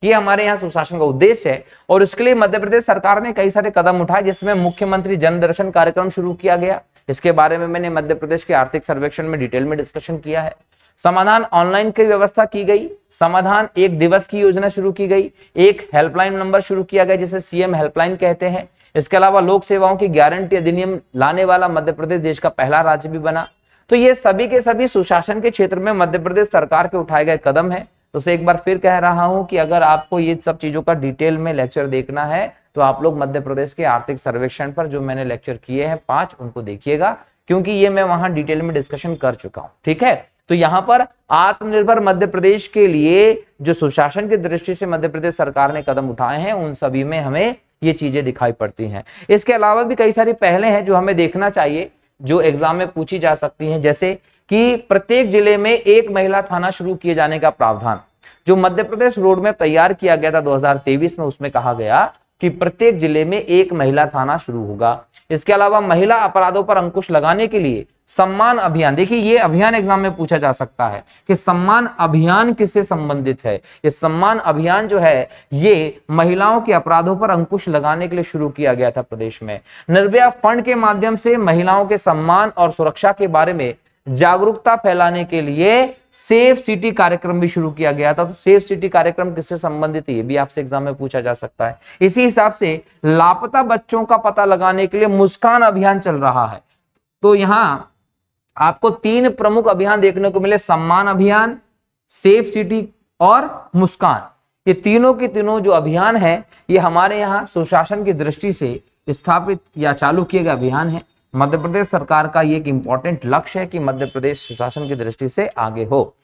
ये हमारे यहाँ सुशासन का उद्देश्य है। और इसके लिए मध्य प्रदेश सरकार ने कई सारे कदम उठाए, जिसमें मुख्यमंत्री जन दर्शन कार्यक्रम शुरू किया गया। इसके बारे में मैंने मध्य प्रदेश के आर्थिक सर्वेक्षण में डिटेल में डिस्कशन किया है। समाधान ऑनलाइन की व्यवस्था की गई, समाधान एक दिवस की योजना शुरू की गई, एक हेल्पलाइन नंबर शुरू किया गया जिसे सीएम हेल्पलाइन कहते हैं। इसके अलावा लोक सेवाओं की गारंटी अधिनियम लाने वाला मध्य प्रदेश देश का पहला राज्य भी बना। तो ये सभी के सभी सुशासन के क्षेत्र में मध्य प्रदेश सरकार के उठाए गए कदम है। तो एक बार फिर कह रहा हूं कि अगर आपको ये सब चीजों का डिटेल में लेक्चर देखना है तो आप लोग मध्य प्रदेश के आर्थिक सर्वेक्षण पर जो मैंने लेक्चर किए हैं 5, उनको देखिएगा, क्योंकि ये मैं वहां डिटेल में डिस्कशन कर चुका हूं। ठीक है, तो यहाँ पर आत्मनिर्भर मध्य प्रदेश के लिए जो सुशासन की दृष्टि से मध्य प्रदेश सरकार ने कदम उठाए हैं, उन सभी में हमें ये चीजें दिखाई पड़ती हैं। इसके अलावा भी कई सारी पहलें हैं जो हमें देखना चाहिए, जो एग्जाम में पूछी जा सकती हैं, जैसे कि प्रत्येक जिले में एक महिला थाना शुरू किए जाने का प्रावधान। जो मध्य प्रदेश रोड मैप तैयार किया गया था 2023 में, उसमें कहा गया कि प्रत्येक जिले में एक महिला थाना शुरू होगा। इसके अलावा महिला अपराधों पर अंकुश लगाने के लिए सम्मान अभियान, देखिए ये अभियान एग्जाम में पूछा जा सकता है कि सम्मान अभियान किससे संबंधित है। ये सम्मान अभियान जो है ये महिलाओं के अपराधों पर अंकुश लगाने के लिए शुरू किया गया था प्रदेश में। निर्भया फंड के माध्यम से महिलाओं के सम्मान और सुरक्षा के बारे में जागरूकता फैलाने के लिए सेफ सिटी कार्यक्रम भी शुरू किया गया था। तो सेफ सिटी कार्यक्रम किससे संबंधित है, ये भी आपसे एग्जाम में पूछा जा सकता है। इसी हिसाब से लापता बच्चों का पता लगाने के लिए मुस्कान अभियान चल रहा है। तो यहां आपको 3 प्रमुख अभियान देखने को मिले, सम्मान अभियान, सेफ सिटी और मुस्कान। ये तीनों के तीनों जो अभियान है ये हमारे यहाँ सुशासन की दृष्टि से स्थापित या चालू किए गए अभियान है। मध्य प्रदेश सरकार का ये एक इंपॉर्टेंट लक्ष्य है कि मध्य प्रदेश सुशासन की दृष्टि से आगे हो।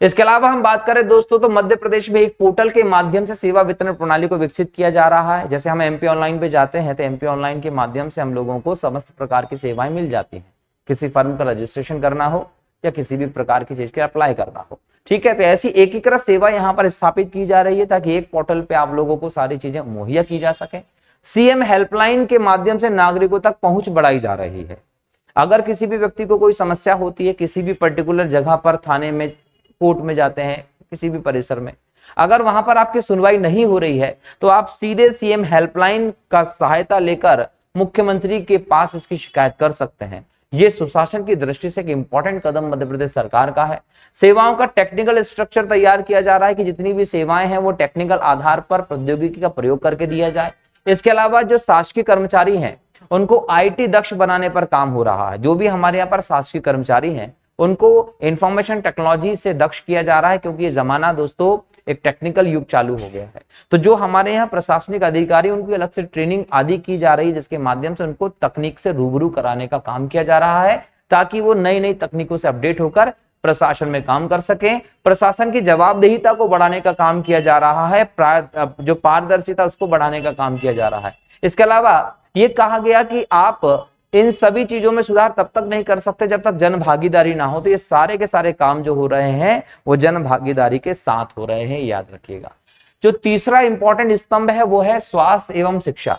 इसके अलावा हम बात करें दोस्तों तो मध्य प्रदेश में एक पोर्टल के माध्यम से सेवा वितरण प्रणाली को विकसित किया जा रहा है। जैसे हम एमपी ऑनलाइन पे जाते हैं तो एमपी ऑनलाइन के माध्यम से हम लोगों को समस्त प्रकार की सेवाएं मिल जाती हैं। किसी फर्म का रजिस्ट्रेशन करना हो या किसी भी प्रकार की चीज के अप्लाई करना हो, ठीक है, तो ऐसी एकीकृत सेवा यहाँ पर स्थापित की जा रही है ताकि एक पोर्टल पे आप लोगों को सारी चीजें मुहैया की जा सके। सीएम हेल्पलाइन के माध्यम से नागरिकों तक पहुंच बढ़ाई जा रही है। अगर किसी भी व्यक्ति को कोई समस्या होती है, किसी भी पर्टिकुलर जगह पर, थाने में, कोर्ट में जाते हैं, किसी भी परिसर में, अगर वहां पर आपकी सुनवाई नहीं हो रही है तो आप सीधे सीएम हेल्पलाइन का सहायता लेकर मुख्यमंत्री के पास इसकी शिकायत कर सकते हैं। ये सुशासन की दृष्टि से एक इंपॉर्टेंट कदम मध्य प्रदेश सरकार का है। सेवाओं का टेक्निकल स्ट्रक्चर तैयार किया जा रहा है कि जितनी भी सेवाएं हैं वो टेक्निकल आधार पर प्रौद्योगिकी का प्रयोग करके दिया जाए। इसके अलावा जो शासकीय कर्मचारी हैं उनको आईटी दक्ष बनाने पर काम हो रहा है। जो भी हमारे यहाँ पर शासकीय कर्मचारी हैं उनको इंफॉर्मेशन टेक्नोलॉजी से दक्ष किया जा रहा है, क्योंकि ये जमाना दोस्तों एक टेक्निकल युग चालू हो गया है। तो जो हमारे यहाँ प्रशासनिक अधिकारी उनकी अलग से ट्रेनिंग आदि की जा रही है, जिसके माध्यम से उनको तकनीक से रूबरू कराने का काम किया जा रहा है ताकि वो नई नई तकनीकों से अपडेट होकर प्रशासन में काम कर सके। प्रशासन की जवाबदेहिता को बढ़ाने का काम किया जा रहा है, जो पारदर्शिता उसको बढ़ाने का काम किया जा रहा है। इसके अलावा ये कहा गया कि आप इन सभी चीजों में सुधार तब तक नहीं कर सकते जब तक जन भागीदारी ना हो। तो ये सारे के सारे काम जो हो रहे हैं वो जन भागीदारी के साथ हो रहे हैं, याद रखिएगा। जो तीसरा इंपॉर्टेंट स्तंभ है वो है स्वास्थ्य एवं शिक्षा।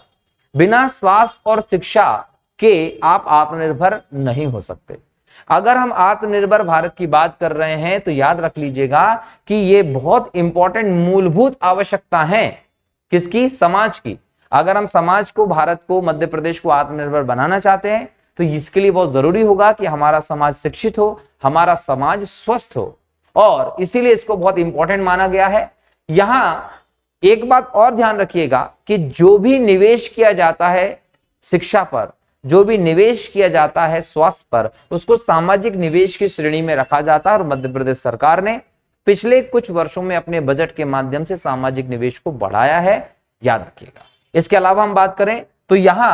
बिना स्वास्थ्य और शिक्षा के आप आत्मनिर्भर नहीं हो सकते। अगर हम आत्मनिर्भर भारत की बात कर रहे हैं तो याद रख लीजिएगा कि ये बहुत इंपॉर्टेंट मूलभूत आवश्यकता है। किसकी? समाज की। अगर हम समाज को, भारत को, मध्य प्रदेश को आत्मनिर्भर बनाना चाहते हैं तो इसके लिए बहुत जरूरी होगा कि हमारा समाज शिक्षित हो, हमारा समाज स्वस्थ हो, और इसीलिए इसको बहुत इंपॉर्टेंट माना गया है। यहां एक बात और ध्यान रखिएगा कि जो भी निवेश किया जाता है शिक्षा पर, जो भी निवेश किया जाता है स्वास्थ्य पर, उसको सामाजिक निवेश की श्रेणी में रखा जाता है। और मध्य प्रदेश सरकार ने पिछले कुछ वर्षों में अपने बजट के माध्यम से सामाजिक निवेश को बढ़ाया है, याद रखिएगा। इसके अलावा हम बात करें तो यहां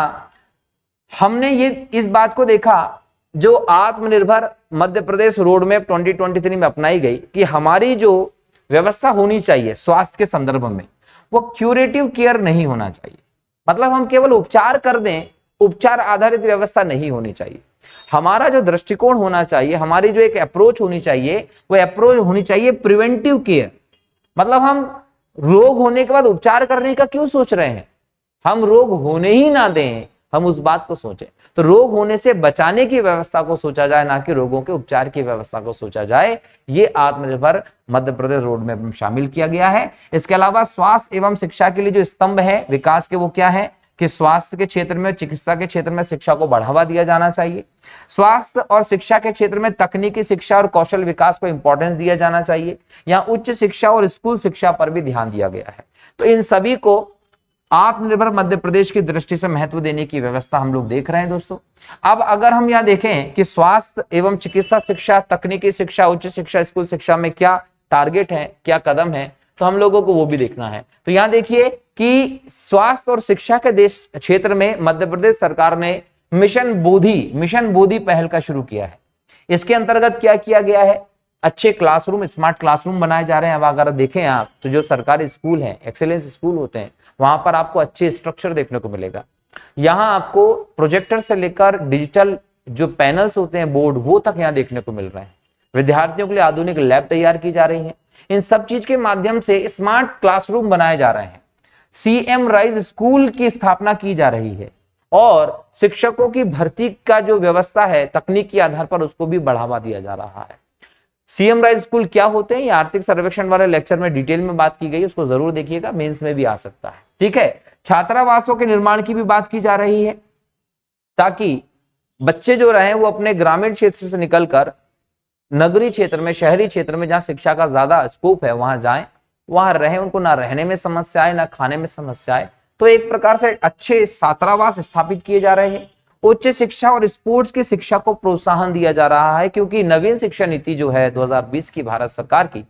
हमने ये इस बात को देखा, जो आत्मनिर्भर मध्य प्रदेश रोड मैप 2023 में अपनाई गई, कि हमारी जो व्यवस्था होनी चाहिए स्वास्थ्य के संदर्भ में वो क्यूरेटिव केयर नहीं होना चाहिए। मतलब हम केवल उपचार कर दें, उपचार आधारित व्यवस्था नहीं होनी चाहिए। हमारा जो दृष्टिकोण होना चाहिए, हमारी जो एक अप्रोच होनी चाहिए, वो अप्रोच होनी चाहिए प्रिवेंटिव केयर। मतलब हम रोग होने के बाद उपचार करने का क्यों सोच रहे हैं? हम रोग होने ही ना दें, हम उस बात को सोचें। तो रोग होने से बचाने की व्यवस्था को सोचा जाए, ना कि रोगों के उपचार की व्यवस्था को सोचा जाए। ये आत्मनिर्भर मध्य प्रदेश रोड मैप में शामिल किया गया है। इसके अलावा स्वास्थ्य एवं शिक्षा के लिए जो स्तंभ है विकास के, वो क्या है कि स्वास्थ्य के क्षेत्र में, चिकित्सा के क्षेत्र में शिक्षा को बढ़ावा दिया जाना चाहिए। स्वास्थ्य और शिक्षा के क्षेत्र में तकनीकी शिक्षा और कौशल विकास को इंपॉर्टेंस दिया जाना चाहिए। यहाँ उच्च शिक्षा और स्कूल शिक्षा पर भी ध्यान दिया गया है। तो इन सभी को आत्मनिर्भर मध्य प्रदेश की दृष्टि से महत्व देने की व्यवस्था हम लोग देख रहे हैं दोस्तों। अब अगर हम यहाँ देखें कि स्वास्थ्य एवं चिकित्सा शिक्षा, तकनीकी शिक्षा, उच्च शिक्षा, स्कूल शिक्षा में क्या टारगेट है, क्या कदम है, तो हम लोगों को वो भी देखना है। तो यहाँ देखिए कि स्वास्थ्य और शिक्षा के देश क्षेत्र में मध्य प्रदेश सरकार ने मिशन बोधि पहल का शुरू किया है। इसके अंतर्गत क्या किया गया है? अच्छे क्लासरूम, स्मार्ट क्लासरूम बनाए जा रहे हैं। अब अगर देखें आप तो जो सरकारी स्कूल हैं, एक्सेलेंस स्कूल होते हैं, वहां पर आपको अच्छे स्ट्रक्चर देखने को मिलेगा। यहाँ आपको प्रोजेक्टर से लेकर डिजिटल जो पैनल्स होते हैं, बोर्ड, वो तक यहाँ देखने को मिल रहे हैं। विद्यार्थियों के लिए आधुनिक लैब तैयार की जा रही है। इन सब चीज के माध्यम से स्मार्ट क्लासरूम बनाए जा रहे हैं। सीएम राइज स्कूल की स्थापना की जा रही है और शिक्षकों की भर्ती का जो व्यवस्था है तकनीक के आधार पर, उसको भी बढ़ावा दिया जा रहा है। सीएम राइज स्कूल क्या होते हैं, ये आर्थिक सर्वेक्षण वाले लेक्चर में डिटेल में बात की गई, उसको जरूर देखिएगा, मेंस में भी आ सकता है। ठीक है। छात्रावासों के निर्माण की भी बात की जा रही है ताकि बच्चे जो रहे वो अपने ग्रामीण क्षेत्र से निकलकर नगरीय क्षेत्र में, शहरी क्षेत्र में, जहां शिक्षा का ज्यादा स्कोप है, वहां जाएं, वहां रहें, उनको ना रहने में समस्या आए, ना खाने में समस्या आए। तो एक प्रकार से अच्छे छात्रावास स्थापित किए जा रहे हैं। उच्च शिक्षा और स्पोर्ट्स की शिक्षा को प्रोत्साहन दिया जा रहा है, क्योंकि नवीन शिक्षा नीति जो है 2020 की भारत सरकार की,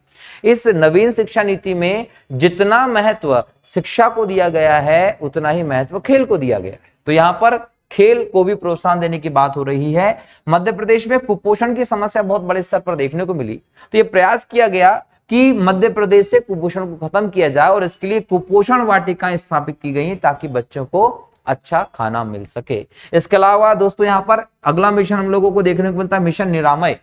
इस नवीन शिक्षा नीति में जितना महत्व शिक्षा को दिया गया है उतना ही महत्व खेल को दिया गया है। तो यहाँ पर खेल को भी प्रोत्साहन देने की बात हो रही है। मध्य प्रदेश में कुपोषण की समस्या बहुत बड़े स्तर पर देखने को मिली, तो ये प्रयास किया गया कि मध्य प्रदेश से कुपोषण को खत्म किया जाए और इसके लिए कुपोषण वाटिकाएं स्थापित की गई ताकि बच्चों को अच्छा खाना मिल सके। इसके अलावा दोस्तों यहाँ पर अगला मिशन हम लोगों को देखने को मिलता है, मिशन निरामय।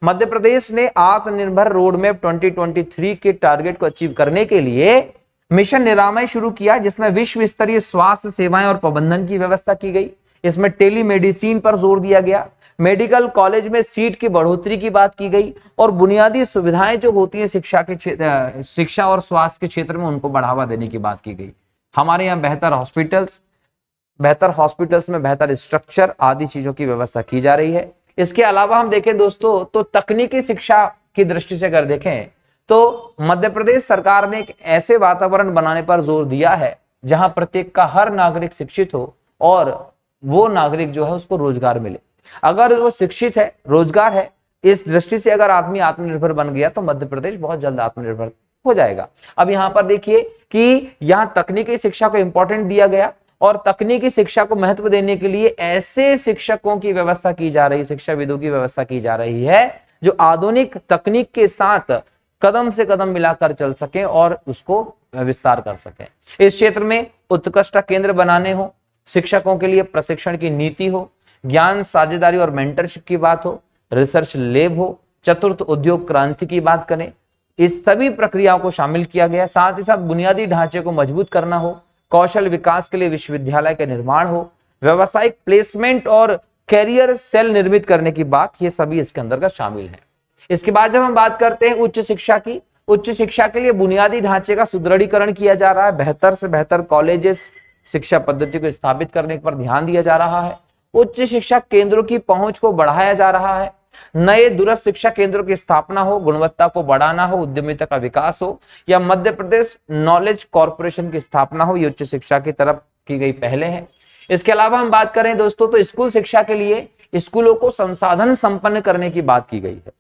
मध्य प्रदेश ने आत्मनिर्भर रोड मैप 2023 के टारगेट को अचीव करने के लिए मिशन निरामय शुरू किया, जिसमें विश्व स्तरीय स्वास्थ्य सेवाएं और प्रबंधन की व्यवस्था की गई। इसमें टेलीमेडिसिन पर जोर दिया गया, मेडिकल कॉलेज में सीट की बढ़ोतरी की बात की गई और बुनियादी सुविधाएं जो होती हैं शिक्षा और स्वास्थ्य के क्षेत्र में, उनको बढ़ावा देने की बात की गई। हमारे यहाँ बेहतर हॉस्पिटल्स में बेहतर स्ट्रक्चर आदि चीजों की व्यवस्था की जा रही है। इसके अलावा हम देखें दोस्तों तो तकनीकी शिक्षा की दृष्टि से अगर देखें तो मध्य प्रदेश सरकार ने एक ऐसे वातावरण बनाने पर जोर दिया है जहां प्रत्येक का हर नागरिक शिक्षित हो और वो नागरिक जो है उसको रोजगार मिले। अगर वो शिक्षित है, रोजगार है, इस दृष्टि से अगर आदमी आत्मनिर्भर बन गया तो मध्य प्रदेश बहुत जल्द आत्मनिर्भर हो जाएगा। अब यहाँ पर देखिए कि यहाँ तकनीकी शिक्षा को इंपॉर्टेंट दिया गया और तकनीकी शिक्षा को महत्व देने के लिए ऐसे शिक्षकों की व्यवस्था की जा रही, शिक्षाविदों की व्यवस्था की जा रही है जो आधुनिक तकनीक के साथ कदम से कदम मिलाकर चल सके और उसको विस्तार कर सके। इस क्षेत्र में उत्कृष्ट केंद्र बनाने हो, शिक्षकों के लिए प्रशिक्षण की नीति हो, ज्ञान साझेदारी और मेंटरशिप की बात हो, रिसर्च लैब हो, चतुर्थ उद्योग क्रांति की बात करें, इस सभी प्रक्रियाओं को शामिल किया गया। साथ ही साथ बुनियादी ढांचे को मजबूत करना हो, कौशल विकास के लिए विश्वविद्यालय का निर्माण हो, व्यावसायिक प्लेसमेंट और कैरियर सेल निर्मित करने की बात, ये सभी इसके अंतर्गत शामिल है। इसके बाद जब हम बात करते हैं उच्च शिक्षा की, उच्च शिक्षा के लिए बुनियादी ढांचे का सुदृढ़ीकरण किया जा रहा है, बेहतर से बेहतर कॉलेजेस शिक्षा पद्धति को स्थापित करने पर ध्यान दिया जा रहा है, उच्च शिक्षा केंद्रों की पहुंच को बढ़ाया जा रहा है, नए दूरस्थ शिक्षा केंद्रों की स्थापना हो, गुणवत्ता को बढ़ाना हो, उद्यमिता का विकास हो, या मध्य प्रदेश नॉलेज कॉर्पोरेशन की स्थापना हो, ये उच्च शिक्षा की तरफ की गई पहले है। इसके अलावा हम बात करें दोस्तों तो स्कूल शिक्षा के लिए स्कूलों को संसाधन संपन्न करने की बात की गई है।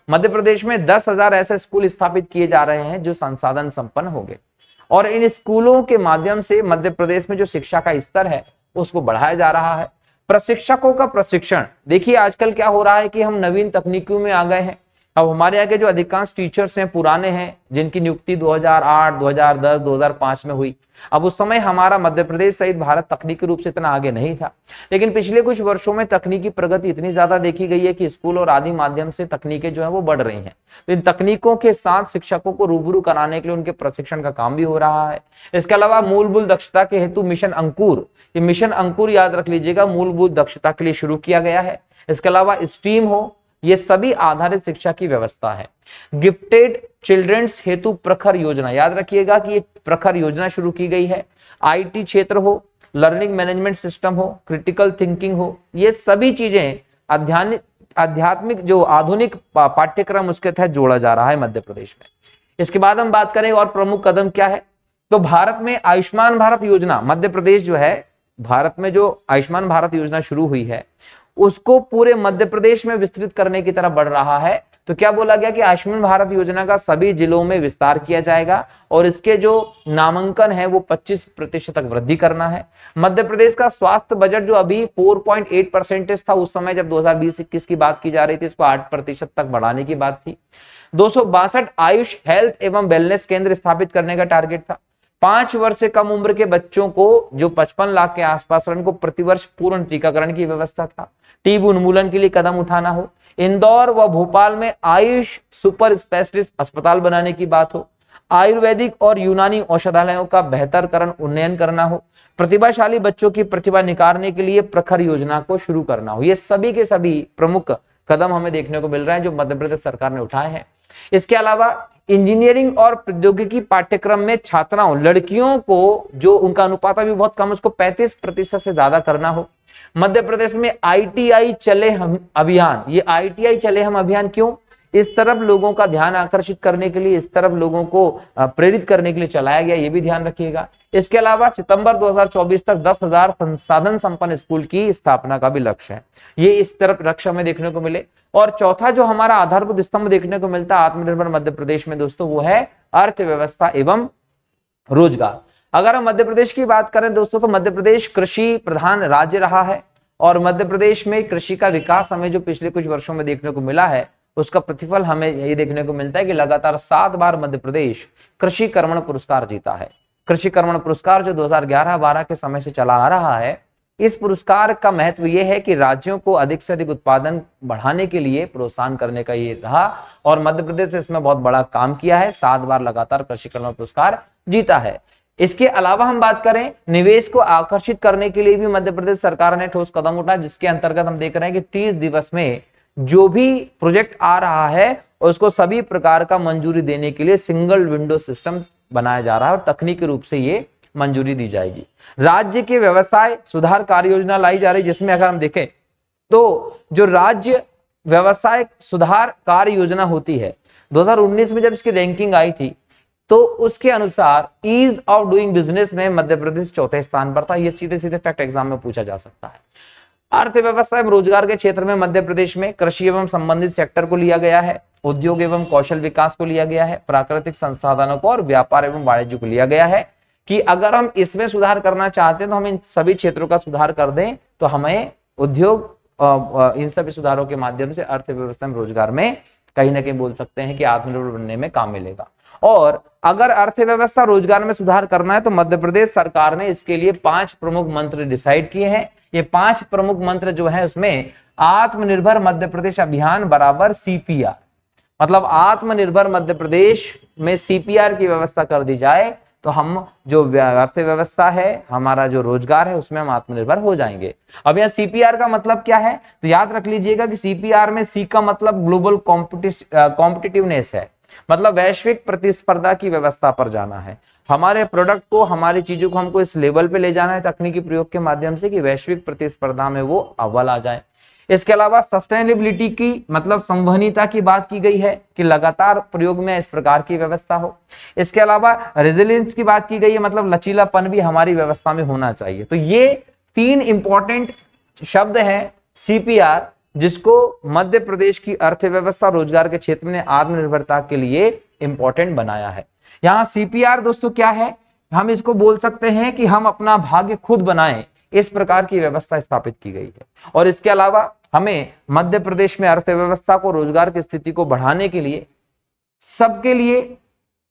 मध्य प्रदेश में 10,000 ऐसे स्कूल स्थापित किए जा रहे हैं जो संसाधन संपन्न होंगे, और इन स्कूलों के माध्यम से मध्य प्रदेश में जो शिक्षा का स्तर है उसको बढ़ाया जा रहा है। प्रशिक्षकों का प्रशिक्षण, देखिए आजकल क्या हो रहा है कि हम नवीन तकनीकों में आ गए हैं। अब हमारे यहाँ के जो अधिकांश टीचर्स हैं पुराने हैं, जिनकी नियुक्ति 2008, 2010, 2005 में हुई। अब उस समय हमारा मध्य प्रदेश सहित भारत तकनीकी रूप से इतना आगे नहीं था, लेकिन पिछले कुछ वर्षों में तकनीकी प्रगति इतनी ज्यादा देखी गई है कि स्कूल और आदि माध्यम से तकनीकें जो है वो बढ़ रही हैं। तो इन तकनीकों के साथ शिक्षकों को रूबरू कराने के लिए उनके प्रशिक्षण का काम भी हो रहा है। इसके अलावा मूलभूत दक्षता के हेतु मिशन अंकुर, ये मिशन अंकुर याद रख लीजिएगा, मूलभूत दक्षता के लिए शुरू किया गया है। इसके अलावा स्ट्रीम हो, ये सभी आधारित शिक्षा की व्यवस्था है। गिफ्टेड चिल्ड्रंस हेतु प्रखर योजना, याद रखिएगा कि ये प्रखर योजना शुरू की गई है। आईटी क्षेत्र हो, लर्निंग मैनेजमेंट सिस्टम हो, क्रिटिकल थिंकिंग हो, ये सभी चीजें आध्यात्मिक जो आधुनिक पाठ्यक्रम उसके तहत जोड़ा जा रहा है मध्य प्रदेश में। इसके बाद हम बात करें और प्रमुख कदम क्या है, तो भारत में आयुष्मान भारत योजना, मध्य प्रदेश जो है भारत में जो आयुष्मान भारत योजना शुरू हुई है उसको पूरे मध्य प्रदेश में विस्तृत करने की तरफ बढ़ रहा है। तो क्या बोला गया कि आयुष्मान भारत योजना का सभी जिलों में विस्तार किया जाएगा और इसके जो नामांकन है वो 25% तक वृद्धि करना है। मध्य प्रदेश का स्वास्थ्य बजट जो अभी 4.8% था, उस समय जब 2020-21 की बात की जा रही थी, इसको 8% तक बढ़ाने की बात थी। 262 आयुष हेल्थ एवं वेलनेस केंद्र स्थापित करने का टारगेट था। 5 वर्ष से कम उम्र के बच्चों को जो 55 लाख के आसपास को प्रतिवर्ष पूर्ण टीकाकरण की व्यवस्था था। टीबी उन्मूलन के लिए कदम उठाना हो। इंदौर व भोपाल में आयुष सुपर स्पेशलिस्ट अस्पताल बनाने की बात हो। आयुर्वेदिक और यूनानी औषधालयों का बेहतरकरण उन्नयन करना हो। प्रतिभाशाली बच्चों की प्रतिभा निखारने के लिए प्रखर योजना को शुरू करना हो। ये सभी के सभी प्रमुख कदम हमें देखने को मिल रहे हैं जो मध्य प्रदेश सरकार ने उठाए हैं। इसके अलावा इंजीनियरिंग और प्रौद्योगिकी पाठ्यक्रम में छात्राओं लड़कियों को जो उनका अनुपात अभी बहुत कम, उसको 35% से ज्यादा करना हो। मध्य प्रदेश में आईटीआई चले हम अभियान, ये आईटीआई चले हम अभियान क्यों, इस तरफ लोगों का ध्यान आकर्षित करने के लिए, इस तरफ लोगों को प्रेरित करने के लिए चलाया गया, ये भी ध्यान रखिएगा। इसके अलावा सितंबर 2024 तक 10,000 संसाधन संपन्न स्कूल की स्थापना का भी लक्ष्य है। ये इस तरफ लक्ष्य हमें देखने को मिले। और चौथा जो हमारा आधारभूत स्तंभ देखने को मिलता है आत्मनिर्भर मध्य प्रदेश में दोस्तों, वो है अर्थव्यवस्था एवं रोजगार। अगर हम मध्य प्रदेश की बात करें दोस्तों तो मध्य प्रदेश कृषि प्रधान राज्य रहा है और मध्य प्रदेश में कृषि का विकास हमें जो पिछले कुछ वर्षों में देखने को मिला है उसका प्रतिफल हमें ये देखने को मिलता है कि लगातार 7 बार मध्य प्रदेश कृषि कर्मण पुरस्कार जीता है। कृषि कर्मण पुरस्कार जो 2011-12 के समय से चला आ रहा है, इस पुरस्कार का महत्व यह है कि राज्यों को अधिक से अधिक उत्पादन बढ़ाने के लिए प्रोत्साहन करने का ये रहा और मध्य प्रदेश इसमें बहुत बड़ा काम किया है। 7 बार लगातार कृषि कर्मण पुरस्कार जीता है। इसके अलावा हम बात करें निवेश को आकर्षित करने के लिए भी मध्य प्रदेश सरकार ने ठोस कदम उठाया, जिसके अंतर्गत हम देख रहे हैं कि 30 दिवस में जो भी प्रोजेक्ट आ रहा है उसको सभी प्रकार का मंजूरी देने के लिए सिंगल विंडो सिस्टम बनाया जा रहा है और तकनीकी रूप से ये मंजूरी दी जाएगी। राज्य के व्यवसाय सुधार कार्य योजना लाई जा रही है, जिसमें अगर हम देखें तो जो राज्य व्यवसाय सुधार कार्य योजना होती है 2019 में जब इसकी रैंकिंग आई थी तो उसके अनुसार ईज ऑफ डूइंग बिजनेस में मध्य प्रदेश 4थे स्थान पर था। ये सीधे सीधे फैक्ट एग्जाम में पूछा जा सकता है। अर्थव्यवस्था एवं रोजगार के क्षेत्र में मध्य प्रदेश में कृषि एवं संबंधित सेक्टर को लिया गया है, उद्योग एवं कौशल विकास को लिया गया है, प्राकृतिक संसाधनों को और व्यापार एवं वाणिज्य को लिया गया है कि अगर हम इसमें सुधार करना चाहते हैं तो हम इन सभी क्षेत्रों का सुधार कर दें तो हमें उद्योग इन सभी सुधारों के माध्यम से अर्थव्यवस्था में रोजगार में कहीं ना कहीं बोल सकते हैं कि आत्मनिर्भर बनने में काम मिलेगा। और अगर अर्थव्यवस्था रोजगार में सुधार करना है तो मध्य प्रदेश सरकार ने इसके लिए 5 प्रमुख मंत्र डिसाइड किए हैं। ये 5 प्रमुख मंत्र जो है उसमें आत्मनिर्भर मध्य प्रदेश अभियान बराबर सीपीआर, मतलब आत्मनिर्भर मध्य प्रदेश में सीपीआर की व्यवस्था कर दी जाए तो हम जो अर्थव्यवस्था है, हमारा जो रोजगार है, उसमें हम आत्मनिर्भर हो जाएंगे। अब यहाँ सीपीआर का मतलब क्या है, तो याद रख लीजिएगा कि सीपीआर में सी का मतलब ग्लोबल कॉम्पिटिटिवनेस है, मतलब वैश्विक प्रतिस्पर्धा की व्यवस्था पर जाना है। हमारे प्रोडक्ट को, हमारी चीजों को हमको इस लेवल पे ले जाना है तकनीकी प्रयोग के माध्यम से कि वैश्विक प्रतिस्पर्धा में वो अव्वल आ जाए। इसके अलावा सस्टेनेबिलिटी की मतलब संवहनीयता की बात की गई है कि लगातार प्रयोग में इस प्रकार की व्यवस्था हो। इसके अलावा रेजिलियंस की बात की गई है, मतलब लचीलापन भी हमारी व्यवस्था में होना चाहिए। तो ये 3 इंपॉर्टेंट शब्द हैं सीपीआर, जिसको मध्य प्रदेश की अर्थव्यवस्था रोजगार के क्षेत्र में आत्मनिर्भरता के लिए इंपॉर्टेंट बनाया है। यहाँ सीपीआर दोस्तों क्या है, हम इसको बोल सकते हैं कि हम अपना भाग्य खुद बनाएं, इस प्रकार की व्यवस्था स्थापित की गई है। और इसके अलावा हमें मध्य प्रदेश में अर्थव्यवस्था को, रोजगार की स्थिति को बढ़ाने के लिए सबके लिए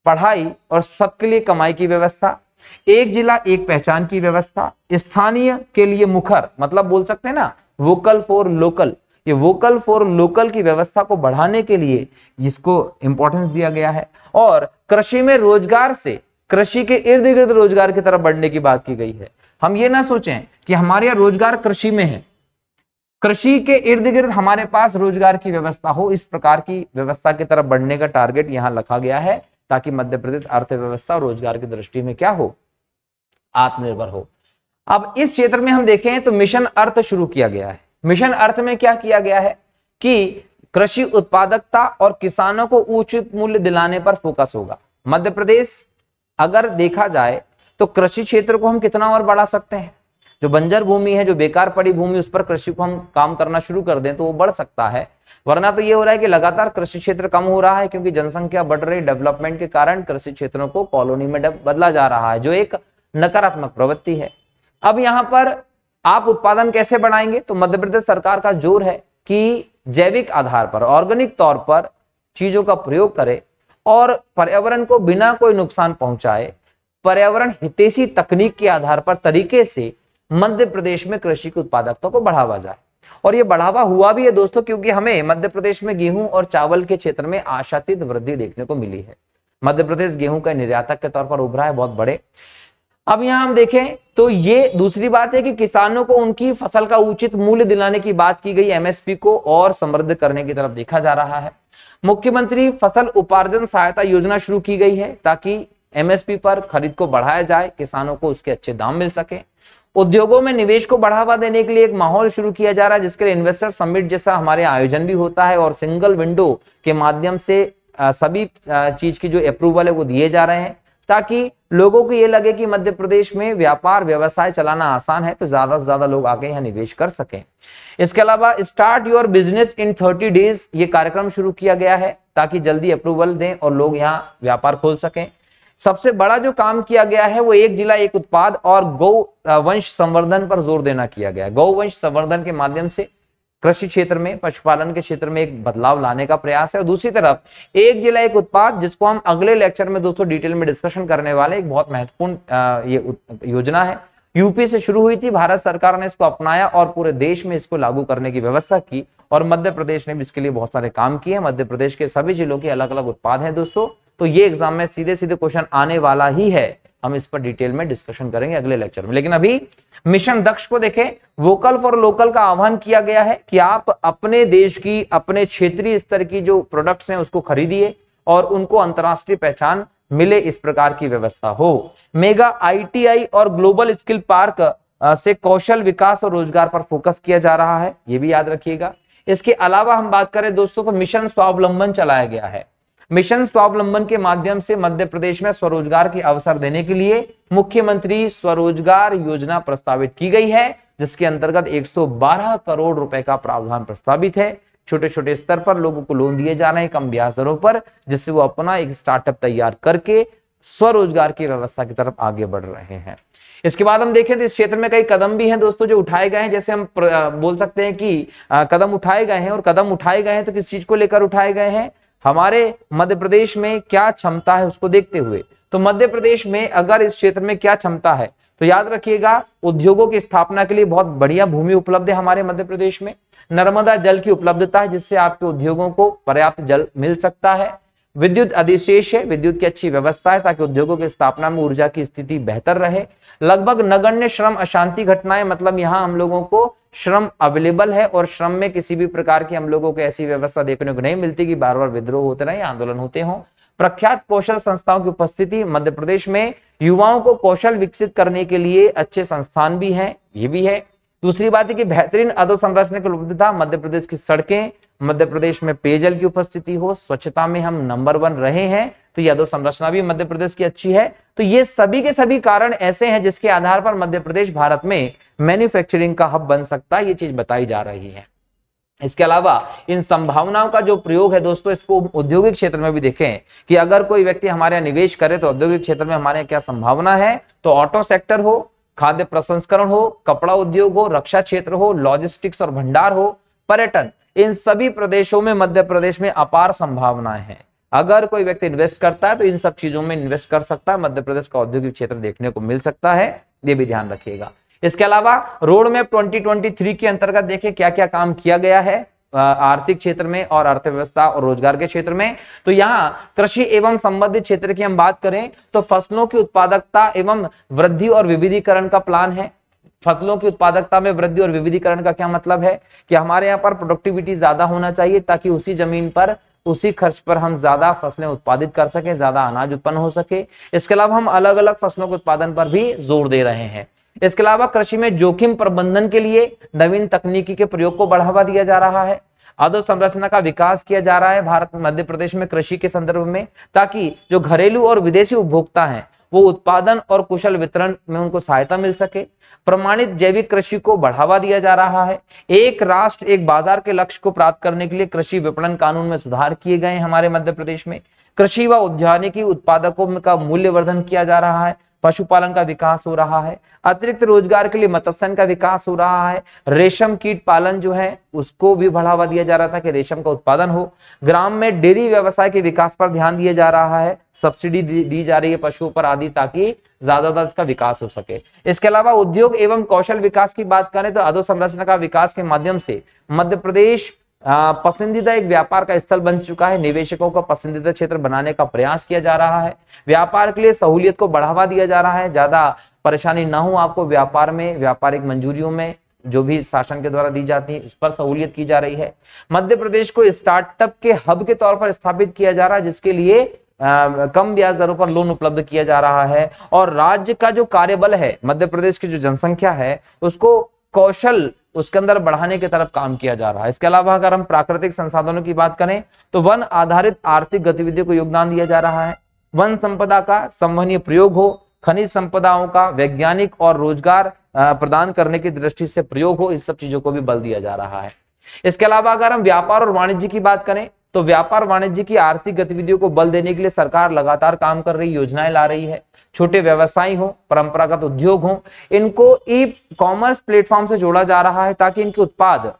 पढ़ाई और सबके लिए कमाई की व्यवस्था, एक जिला एक पहचान की व्यवस्था, स्थानीय के लिए मुखर मतलब बोल सकते हैं ना वोकल फॉर लोकल, ये वोकल फॉर लोकल की व्यवस्था को बढ़ाने के लिए इसको इंपॉर्टेंस दिया गया है। और कृषि में रोजगार से कृषि के इर्द गिर्द रोजगार की तरफ बढ़ने की बात की गई है। हम ये ना सोचें कि हमारे यहाँ रोजगार कृषि में है, कृषि के इर्द गिर्द हमारे पास रोजगार की व्यवस्था हो, इस प्रकार की व्यवस्था की तरफ बढ़ने का टारगेट यहाँ रखा गया है ताकि मध्य प्रदेश अर्थव्यवस्था और रोजगार की दृष्टि में क्या हो, आत्मनिर्भर हो। अब इस क्षेत्र में हम देखें तो मिशन अर्थ शुरू किया गया है। मिशन अर्थ में क्या किया गया है कि कृषि उत्पादकता और किसानों को उचित मूल्य दिलाने पर फोकस होगा। मध्य प्रदेश अगर देखा जाए तो कृषि क्षेत्र को हम कितना और बढ़ा सकते हैं, जो बंजर भूमि है, जो बेकार पड़ी भूमि, उस पर कृषि को हम काम करना शुरू कर दें तो वो बढ़ सकता है। वरना तो ये हो रहा है कि लगातार कृषि क्षेत्र कम हो रहा है क्योंकि जनसंख्या बढ़ रही, डेवलपमेंट के कारण कृषि क्षेत्रों को कॉलोनी में बदला जा रहा है, जो एक नकारात्मक प्रवृत्ति है। अब यहाँ पर आप उत्पादन कैसे बढ़ाएंगे, तो मध्य प्रदेश सरकार का जोर है कि जैविक आधार पर, ऑर्गेनिक तौर पर चीजों का प्रयोग करे और पर्यावरण को बिना कोई नुकसान पहुंचाए पर्यावरण हितैषी तकनीक के आधार पर तरीके से मध्य प्रदेश में कृषि की उत्पादकता को बढ़ावा जाए। और ये बढ़ावा हुआ भी है दोस्तों, क्योंकि हमें मध्य प्रदेश में गेहूं और चावल के क्षेत्र में आशातीत वृद्धि देखने को मिली है। मध्य प्रदेश गेहूं का निर्यातक के तौर पर उभरा है बहुत बड़े। अब यहां हम देखें तो ये दूसरी बात है कि किसानों को उनकी फसल का उचित मूल्य दिलाने की बात की गई, एमएसपी को और समृद्ध करने की तरफ देखा जा रहा है। मुख्यमंत्री फसल उपार्जन सहायता योजना शुरू की गई है ताकि एमएसपी पर खरीद को बढ़ाया जाए, किसानों को उसके अच्छे दाम मिल सके। उद्योगों में निवेश को बढ़ावा देने के लिए एक माहौल शुरू किया जा रहा है, जिसके लिए इन्वेस्टर समिट जैसा हमारे आयोजन भी होता है और सिंगल विंडो के माध्यम से सभी चीज की जो अप्रूवल है वो दिए जा रहे हैं ताकि लोगों को ये लगे कि मध्य प्रदेश में व्यापार व्यवसाय चलाना आसान है, तो ज्यादा से ज्यादा लोग आके यहाँ निवेश कर सकें। इसके अलावा start your business in 30 days ये कार्यक्रम शुरू किया गया है ताकि जल्दी अप्रूवल दें और लोग यहाँ व्यापार खोल सकें। सबसे बड़ा जो काम किया गया है वो एक जिला एक उत्पाद और गौ वंश संवर्धन पर जोर देना किया गया है। गौ वंश संवर्धन के माध्यम से कृषि क्षेत्र में, पशुपालन के क्षेत्र में एक बदलाव लाने का प्रयास है। और दूसरी तरफ एक जिला एक उत्पाद, जिसको हम अगले लेक्चर में दोस्तों डिटेल में डिस्कशन करने वाले, एक बहुत महत्वपूर्ण ये योजना है। यूपी से शुरू हुई थी, भारत सरकार ने इसको अपनाया और पूरे देश में इसको लागू करने की व्यवस्था की और मध्य प्रदेश ने भी इसके लिए बहुत सारे काम किए। मध्य प्रदेश के सभी जिलों के अलग अलग उत्पाद हैं दोस्तों, तो ये एग्जाम में सीधे सीधे क्वेश्चन आने वाला ही है। हम इस पर डिटेल में डिस्कशन करेंगे अगले लेक्चर में। लेकिन अभी मिशन दक्ष को देखें, वोकल फॉर लोकल का आह्वान किया गया है कि आप अपने देश की, अपने क्षेत्रीय स्तर की जो प्रोडक्ट्स हैं उसको खरीदिए और उनको अंतरराष्ट्रीय पहचान मिले, इस प्रकार की व्यवस्था हो। मेगा आईटीआई और ग्लोबल स्किल पार्क से कौशल विकास और रोजगार पर फोकस किया जा रहा है, ये भी याद रखिएगा। इसके अलावा हम बात करें दोस्तों तो मिशन स्वावलंबन चलाया गया है। मिशन स्वावलंबन के माध्यम से मध्य प्रदेश में स्वरोजगार के अवसर देने के लिए मुख्यमंत्री स्वरोजगार योजना प्रस्तावित की गई है, जिसके अंतर्गत 112 करोड़ रुपए का प्रावधान प्रस्तावित है। छोटे छोटे स्तर पर लोगों को लोन दिए जा रहे हैं कम ब्याज दरों पर, जिससे वो अपना एक स्टार्टअप तैयार करके स्वरोजगार की व्यवस्था की तरफ आगे बढ़ रहे हैं। इसके बाद हम देखें तो इस क्षेत्र में कई कदम भी हैं दोस्तों जो उठाए गए हैं। जैसे हम बोल सकते हैं कि कदम उठाए गए हैं, और कदम उठाए गए हैं तो किस चीज को लेकर उठाए गए हैं, हमारे मध्य प्रदेश में क्या क्षमता है उसको देखते हुए। तो मध्य प्रदेश में अगर इस क्षेत्र में क्या क्षमता है, तो याद रखिएगा उद्योगों की स्थापना के लिए बहुत बढ़िया भूमि उपलब्ध है हमारे मध्य प्रदेश में। नर्मदा जल की उपलब्धता है जिससे आपके उद्योगों को पर्याप्त जल मिल सकता है। विद्युत अधिशेष है, विद्युत की अच्छी व्यवस्था है ताकि उद्योगों की स्थापना में ऊर्जा की स्थिति बेहतर रहे। लगभग नगण्य श्रम अशांति घटनाएं, मतलब यहाँ हम लोगों को श्रम अवेलेबल है और श्रम में किसी भी प्रकार की हम लोगों को ऐसी व्यवस्था देखने को नहीं मिलती कि बार बार विद्रोह होते रहे, आंदोलन होते हों। प्रख्यात कौशल संस्थाओं की उपस्थिति, मध्य प्रदेश में युवाओं को कौशल विकसित करने के लिए अच्छे संस्थान भी हैं, ये भी है। दूसरी बात है कि बेहतरीन अधोसंरचना की उपलब्धता, मध्य प्रदेश की सड़कें, मध्य प्रदेश में पेयजल की उपस्थिति हो, स्वच्छता में हम नंबर 1 रहे हैं, तो ये अधोसंरचना भी मध्य प्रदेश की अच्छी है। तो ये सभी के सभी कारण ऐसे हैं जिसके आधार पर मध्य प्रदेश भारत में मैन्युफैक्चरिंग का हब बन सकता है, ये चीज बताई जा रही है। इसके अलावा इन संभावनाओं का जो प्रयोग है दोस्तों, इसको औद्योगिक क्षेत्र में भी देखें कि अगर कोई व्यक्ति हमारे यहाँ निवेश करे तो औद्योगिक क्षेत्र में हमारे क्या संभावना है। तो ऑटो सेक्टर हो, खाद्य प्रसंस्करण हो, कपड़ा उद्योग हो, रक्षा क्षेत्र हो, लॉजिस्टिक्स और भंडार हो, पर्यटन, इन सभी प्रदेशों में मध्य प्रदेश में अपार संभावनाएं हैं। अगर कोई व्यक्ति इन्वेस्ट करता है तो इन सब चीजों में इन्वेस्ट कर सकता है, मध्य प्रदेश का औद्योगिक क्षेत्र देखने को मिल सकता है, ये भी ध्यान रखिएगा। इसके अलावा रोड मैप 2023 के अंतर्गत देखिए क्या क्या काम किया गया है आर्थिक क्षेत्र में और अर्थव्यवस्था और रोजगार के क्षेत्र में। तो यहाँ कृषि एवं संबंधित क्षेत्र की हम बात करें तो फसलों की उत्पादकता एवं वृद्धि और विविधीकरण का प्लान है। फसलों की उत्पादकता में वृद्धि और विविधीकरण का क्या मतलब है कि हमारे यहाँ पर प्रोडक्टिविटी ज्यादा होना चाहिए ताकि उसी जमीन पर उसी खर्च पर हम ज्यादा फसलें उत्पादित कर सके, ज्यादा अनाज उत्पन्न हो सके। इसके अलावा हम अलग अलग फसलों के उत्पादन पर भी जोर दे रहे हैं। इसके अलावा कृषि में जोखिम प्रबंधन के लिए नवीन तकनीकी के प्रयोग को बढ़ावा दिया जा रहा है। अधोसंरचना का विकास किया जा रहा है भारत मध्य प्रदेश में कृषि के संदर्भ में, ताकि जो घरेलू और विदेशी उपभोक्ता हैं वो उत्पादन और कुशल वितरण में उनको सहायता मिल सके। प्रमाणित जैविक कृषि को बढ़ावा दिया जा रहा है। एक राष्ट्र एक बाजार के लक्ष्य को प्राप्त करने के लिए कृषि विपणन कानून में सुधार किए गए हैं हमारे मध्य प्रदेश में। कृषि व उद्यानिकी उत्पादकों का मूल्यवर्धन किया जा रहा है। पशुपालन का विकास हो रहा है। अतिरिक्त रोजगार के लिए मत्स्य का विकास हो रहा है। रेशम कीट पालन जो है उसको भी बढ़ावा दिया जा रहा था कि रेशम का उत्पादन हो। ग्राम में डेयरी व्यवसाय के विकास पर ध्यान दिया जा रहा है। सब्सिडी दी जा रही है पशुओं पर आदि ताकि ज्यादा इसका विकास हो सके। इसके अलावा उद्योग एवं कौशल विकास की बात करें तो अधोसंरचना का विकास के माध्यम से मध्य प्रदेश पसंदीदा एक व्यापार का स्थल बन चुका है। निवेशकों का पसंदीदा क्षेत्र बनाने का प्रयास किया जा रहा है। व्यापार के लिए सहूलियत को बढ़ावा दिया जा रहा है। ज्यादा परेशानी ना हो आपको व्यापार में, व्यापारिक मंजूरियों में जो भी शासन के द्वारा दी जाती है इस पर सहूलियत की जा रही है। मध्य प्रदेश को स्टार्टअप के हब के तौर पर स्थापित किया जा रहा है, जिसके लिए कम ब्याज दरों पर लोन उपलब्ध किया जा रहा है। और राज्य का जो कार्यबल है, मध्य प्रदेश की जो जनसंख्या है उसको कौशल उसके अंदर बढ़ाने की तरफ काम किया जा रहा है। इसके अलावा अगर हम प्राकृतिक संसाधनों की बात करें तो वन आधारित आर्थिक गतिविधियों को योगदान दिया जा रहा है। वन संपदा का संवहनीय प्रयोग हो, खनिज संपदाओं का वैज्ञानिक और रोजगार प्रदान करने की दृष्टि से प्रयोग हो, इस सब चीजों को भी बल दिया जा रहा है। इसके अलावा अगर हम व्यापार और वाणिज्य की बात करें तो व्यापार वाणिज्य की आर्थिक गतिविधियों को बल देने के लिए सरकार लगातार काम कर रही, योजनाएं ला रही है। छोटे व्यवसायी हो, परंपरागत उद्योग हो, इनको ई कॉमर्स प्लेटफॉर्म से जोड़ा जा रहा है ताकि इनके उत्पाद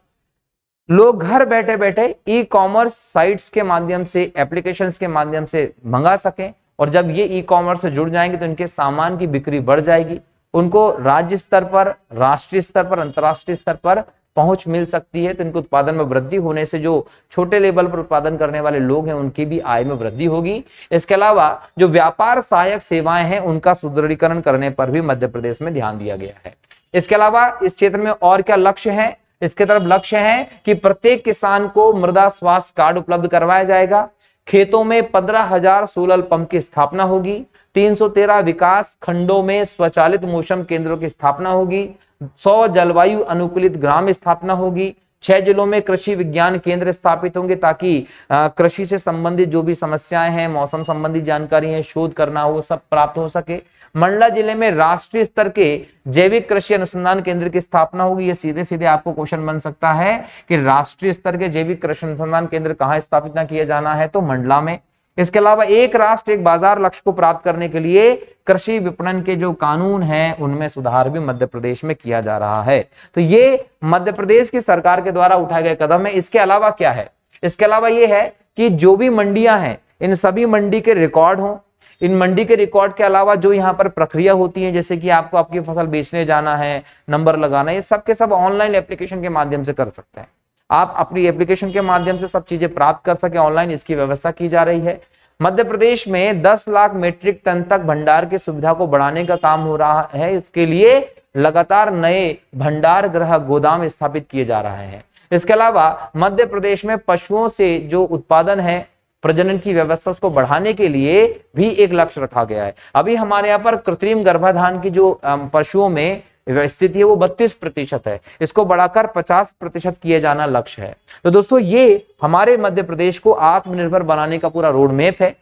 लोग घर बैठे बैठे ई कॉमर्स साइट्स के माध्यम से, एप्लीकेशंस के माध्यम से मंगा सकें। और जब ये ई कॉमर्स से जुड़ जाएंगे तो इनके सामान की बिक्री बढ़ जाएगी, उनको राज्य स्तर पर, राष्ट्रीय स्तर पर, अंतर्राष्ट्रीय स्तर पर पहुंच मिल सकती है। तो इनके उत्पादन में वृद्धि होने से जो छोटे लेवल पर उत्पादन करने वाले लोग हैं उनकी भी आय में वृद्धि होगी। इसके अलावा जो व्यापार सहायक सेवाएं हैं उनका सुदृढ़ीकरण करने पर भी मध्य प्रदेश में ध्यान दिया गया है। इसके अलावा इस क्षेत्र में और क्या लक्ष्य है, इसके तरफ लक्ष्य है कि प्रत्येक किसान को मृदा स्वास्थ्य कार्ड उपलब्ध करवाया जाएगा। खेतों में 15,000 सोलर पंप की स्थापना होगी। 313 विकास खंडों में स्वचालित मौसम केंद्रों की स्थापना होगी। 100 जलवायु अनुकूलित ग्राम स्थापना होगी। 6 जिलों में कृषि विज्ञान केंद्र स्थापित होंगे ताकि कृषि से संबंधित जो भी समस्याएं हैं, मौसम संबंधी जानकारी है, शोध करना हो, सब प्राप्त हो सके। मंडला जिले में राष्ट्रीय स्तर के जैविक कृषि अनुसंधान केंद्र की स्थापना होगी। ये सीधे सीधे आपको क्वेश्चन बन सकता है कि राष्ट्रीय स्तर के जैविक कृषि अनुसंधान केंद्र कहाँ स्थापित ना किया जाना है, तो मंडला में। इसके अलावा एक राष्ट्र एक बाजार लक्ष्य को प्राप्त करने के लिए कृषि विपणन के जो कानून हैं उनमें सुधार भी मध्य प्रदेश में किया जा रहा है। तो ये मध्य प्रदेश की सरकार के द्वारा उठाए गए कदम है। इसके अलावा क्या है, इसके अलावा ये है कि जो भी मंडियां हैं इन सभी मंडी के रिकॉर्ड हों, इन मंडी के रिकॉर्ड के अलावा जो यहाँ पर प्रक्रिया होती है, जैसे कि आपको आपकी फसल बेचने जाना है, नंबर लगाना, ये सब के सब ऑनलाइन एप्लीकेशन के माध्यम से कर सकते हैं। आप अपनी एप्लीकेशन के माध्यम से सब चीजें प्राप्त कर सके ऑनलाइन, इसकी व्यवस्था की जा रही है। मध्य प्रदेश में 10 लाख मीट्रिक टन तक भंडार की सुविधा को बढ़ाने का काम हो रहा है। इसके लिए लगातार नए भंडार गृह गोदाम स्थापित किए जा रहे हैं। इसके अलावा मध्य प्रदेश में पशुओं से जो उत्पादन है, प्रजनन की व्यवस्था, उसको बढ़ाने के लिए भी एक लक्ष्य रखा गया है। अभी हमारे यहाँ पर कृत्रिम गर्भाधान की जो पशुओं में स्थिति है वो 32% है, इसको बढ़ाकर 50% किए जाना लक्ष्य है। तो दोस्तों ये हमारे मध्य प्रदेश को आत्मनिर्भर बनाने का पूरा रोड मैप है।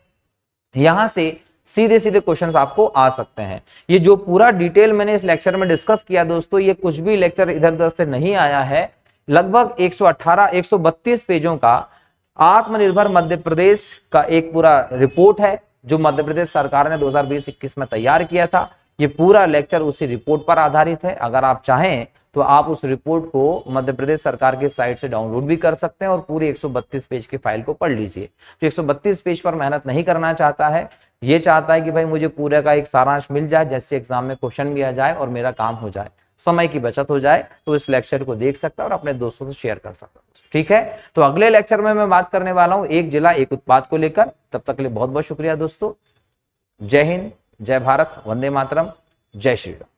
यहां से सीधे सीधे क्वेश्चंस आपको आ सकते हैं। ये जो पूरा डिटेल मैंने इस लेक्चर में डिस्कस किया दोस्तों, ये कुछ भी लेक्चर इधर उधर से नहीं आया है। लगभग 132 पेजों का आत्मनिर्भर मध्य प्रदेश का एक पूरा रिपोर्ट है जो मध्य प्रदेश सरकार ने 2020-21 में तैयार किया था। ये पूरा लेक्चर उसी रिपोर्ट पर आधारित है। अगर आप चाहें तो आप उस रिपोर्ट को मध्य प्रदेश सरकार की साइट से डाउनलोड भी कर सकते हैं और पूरी 132 पेज की फाइल को पढ़ लीजिए। तो 132 पेज पर मेहनत नहीं करना चाहता है, ये चाहता है कि भाई मुझे पूरे का एक सारांश मिल जाए, जैसे एग्जाम में क्वेश्चन भी आ जाए और मेरा काम हो जाए, समय की बचत हो जाए, तो इस लेक्चर को देख सकता है और अपने दोस्तों से शेयर कर सकता है। ठीक है, तो अगले लेक्चर में मैं बात करने वाला हूं एक जिला एक उत्पाद को लेकर। तब तक के लिए बहुत बहुत शुक्रिया दोस्तों। जय हिंद, जय भारत, वंदे मातरम, जय श्री राम।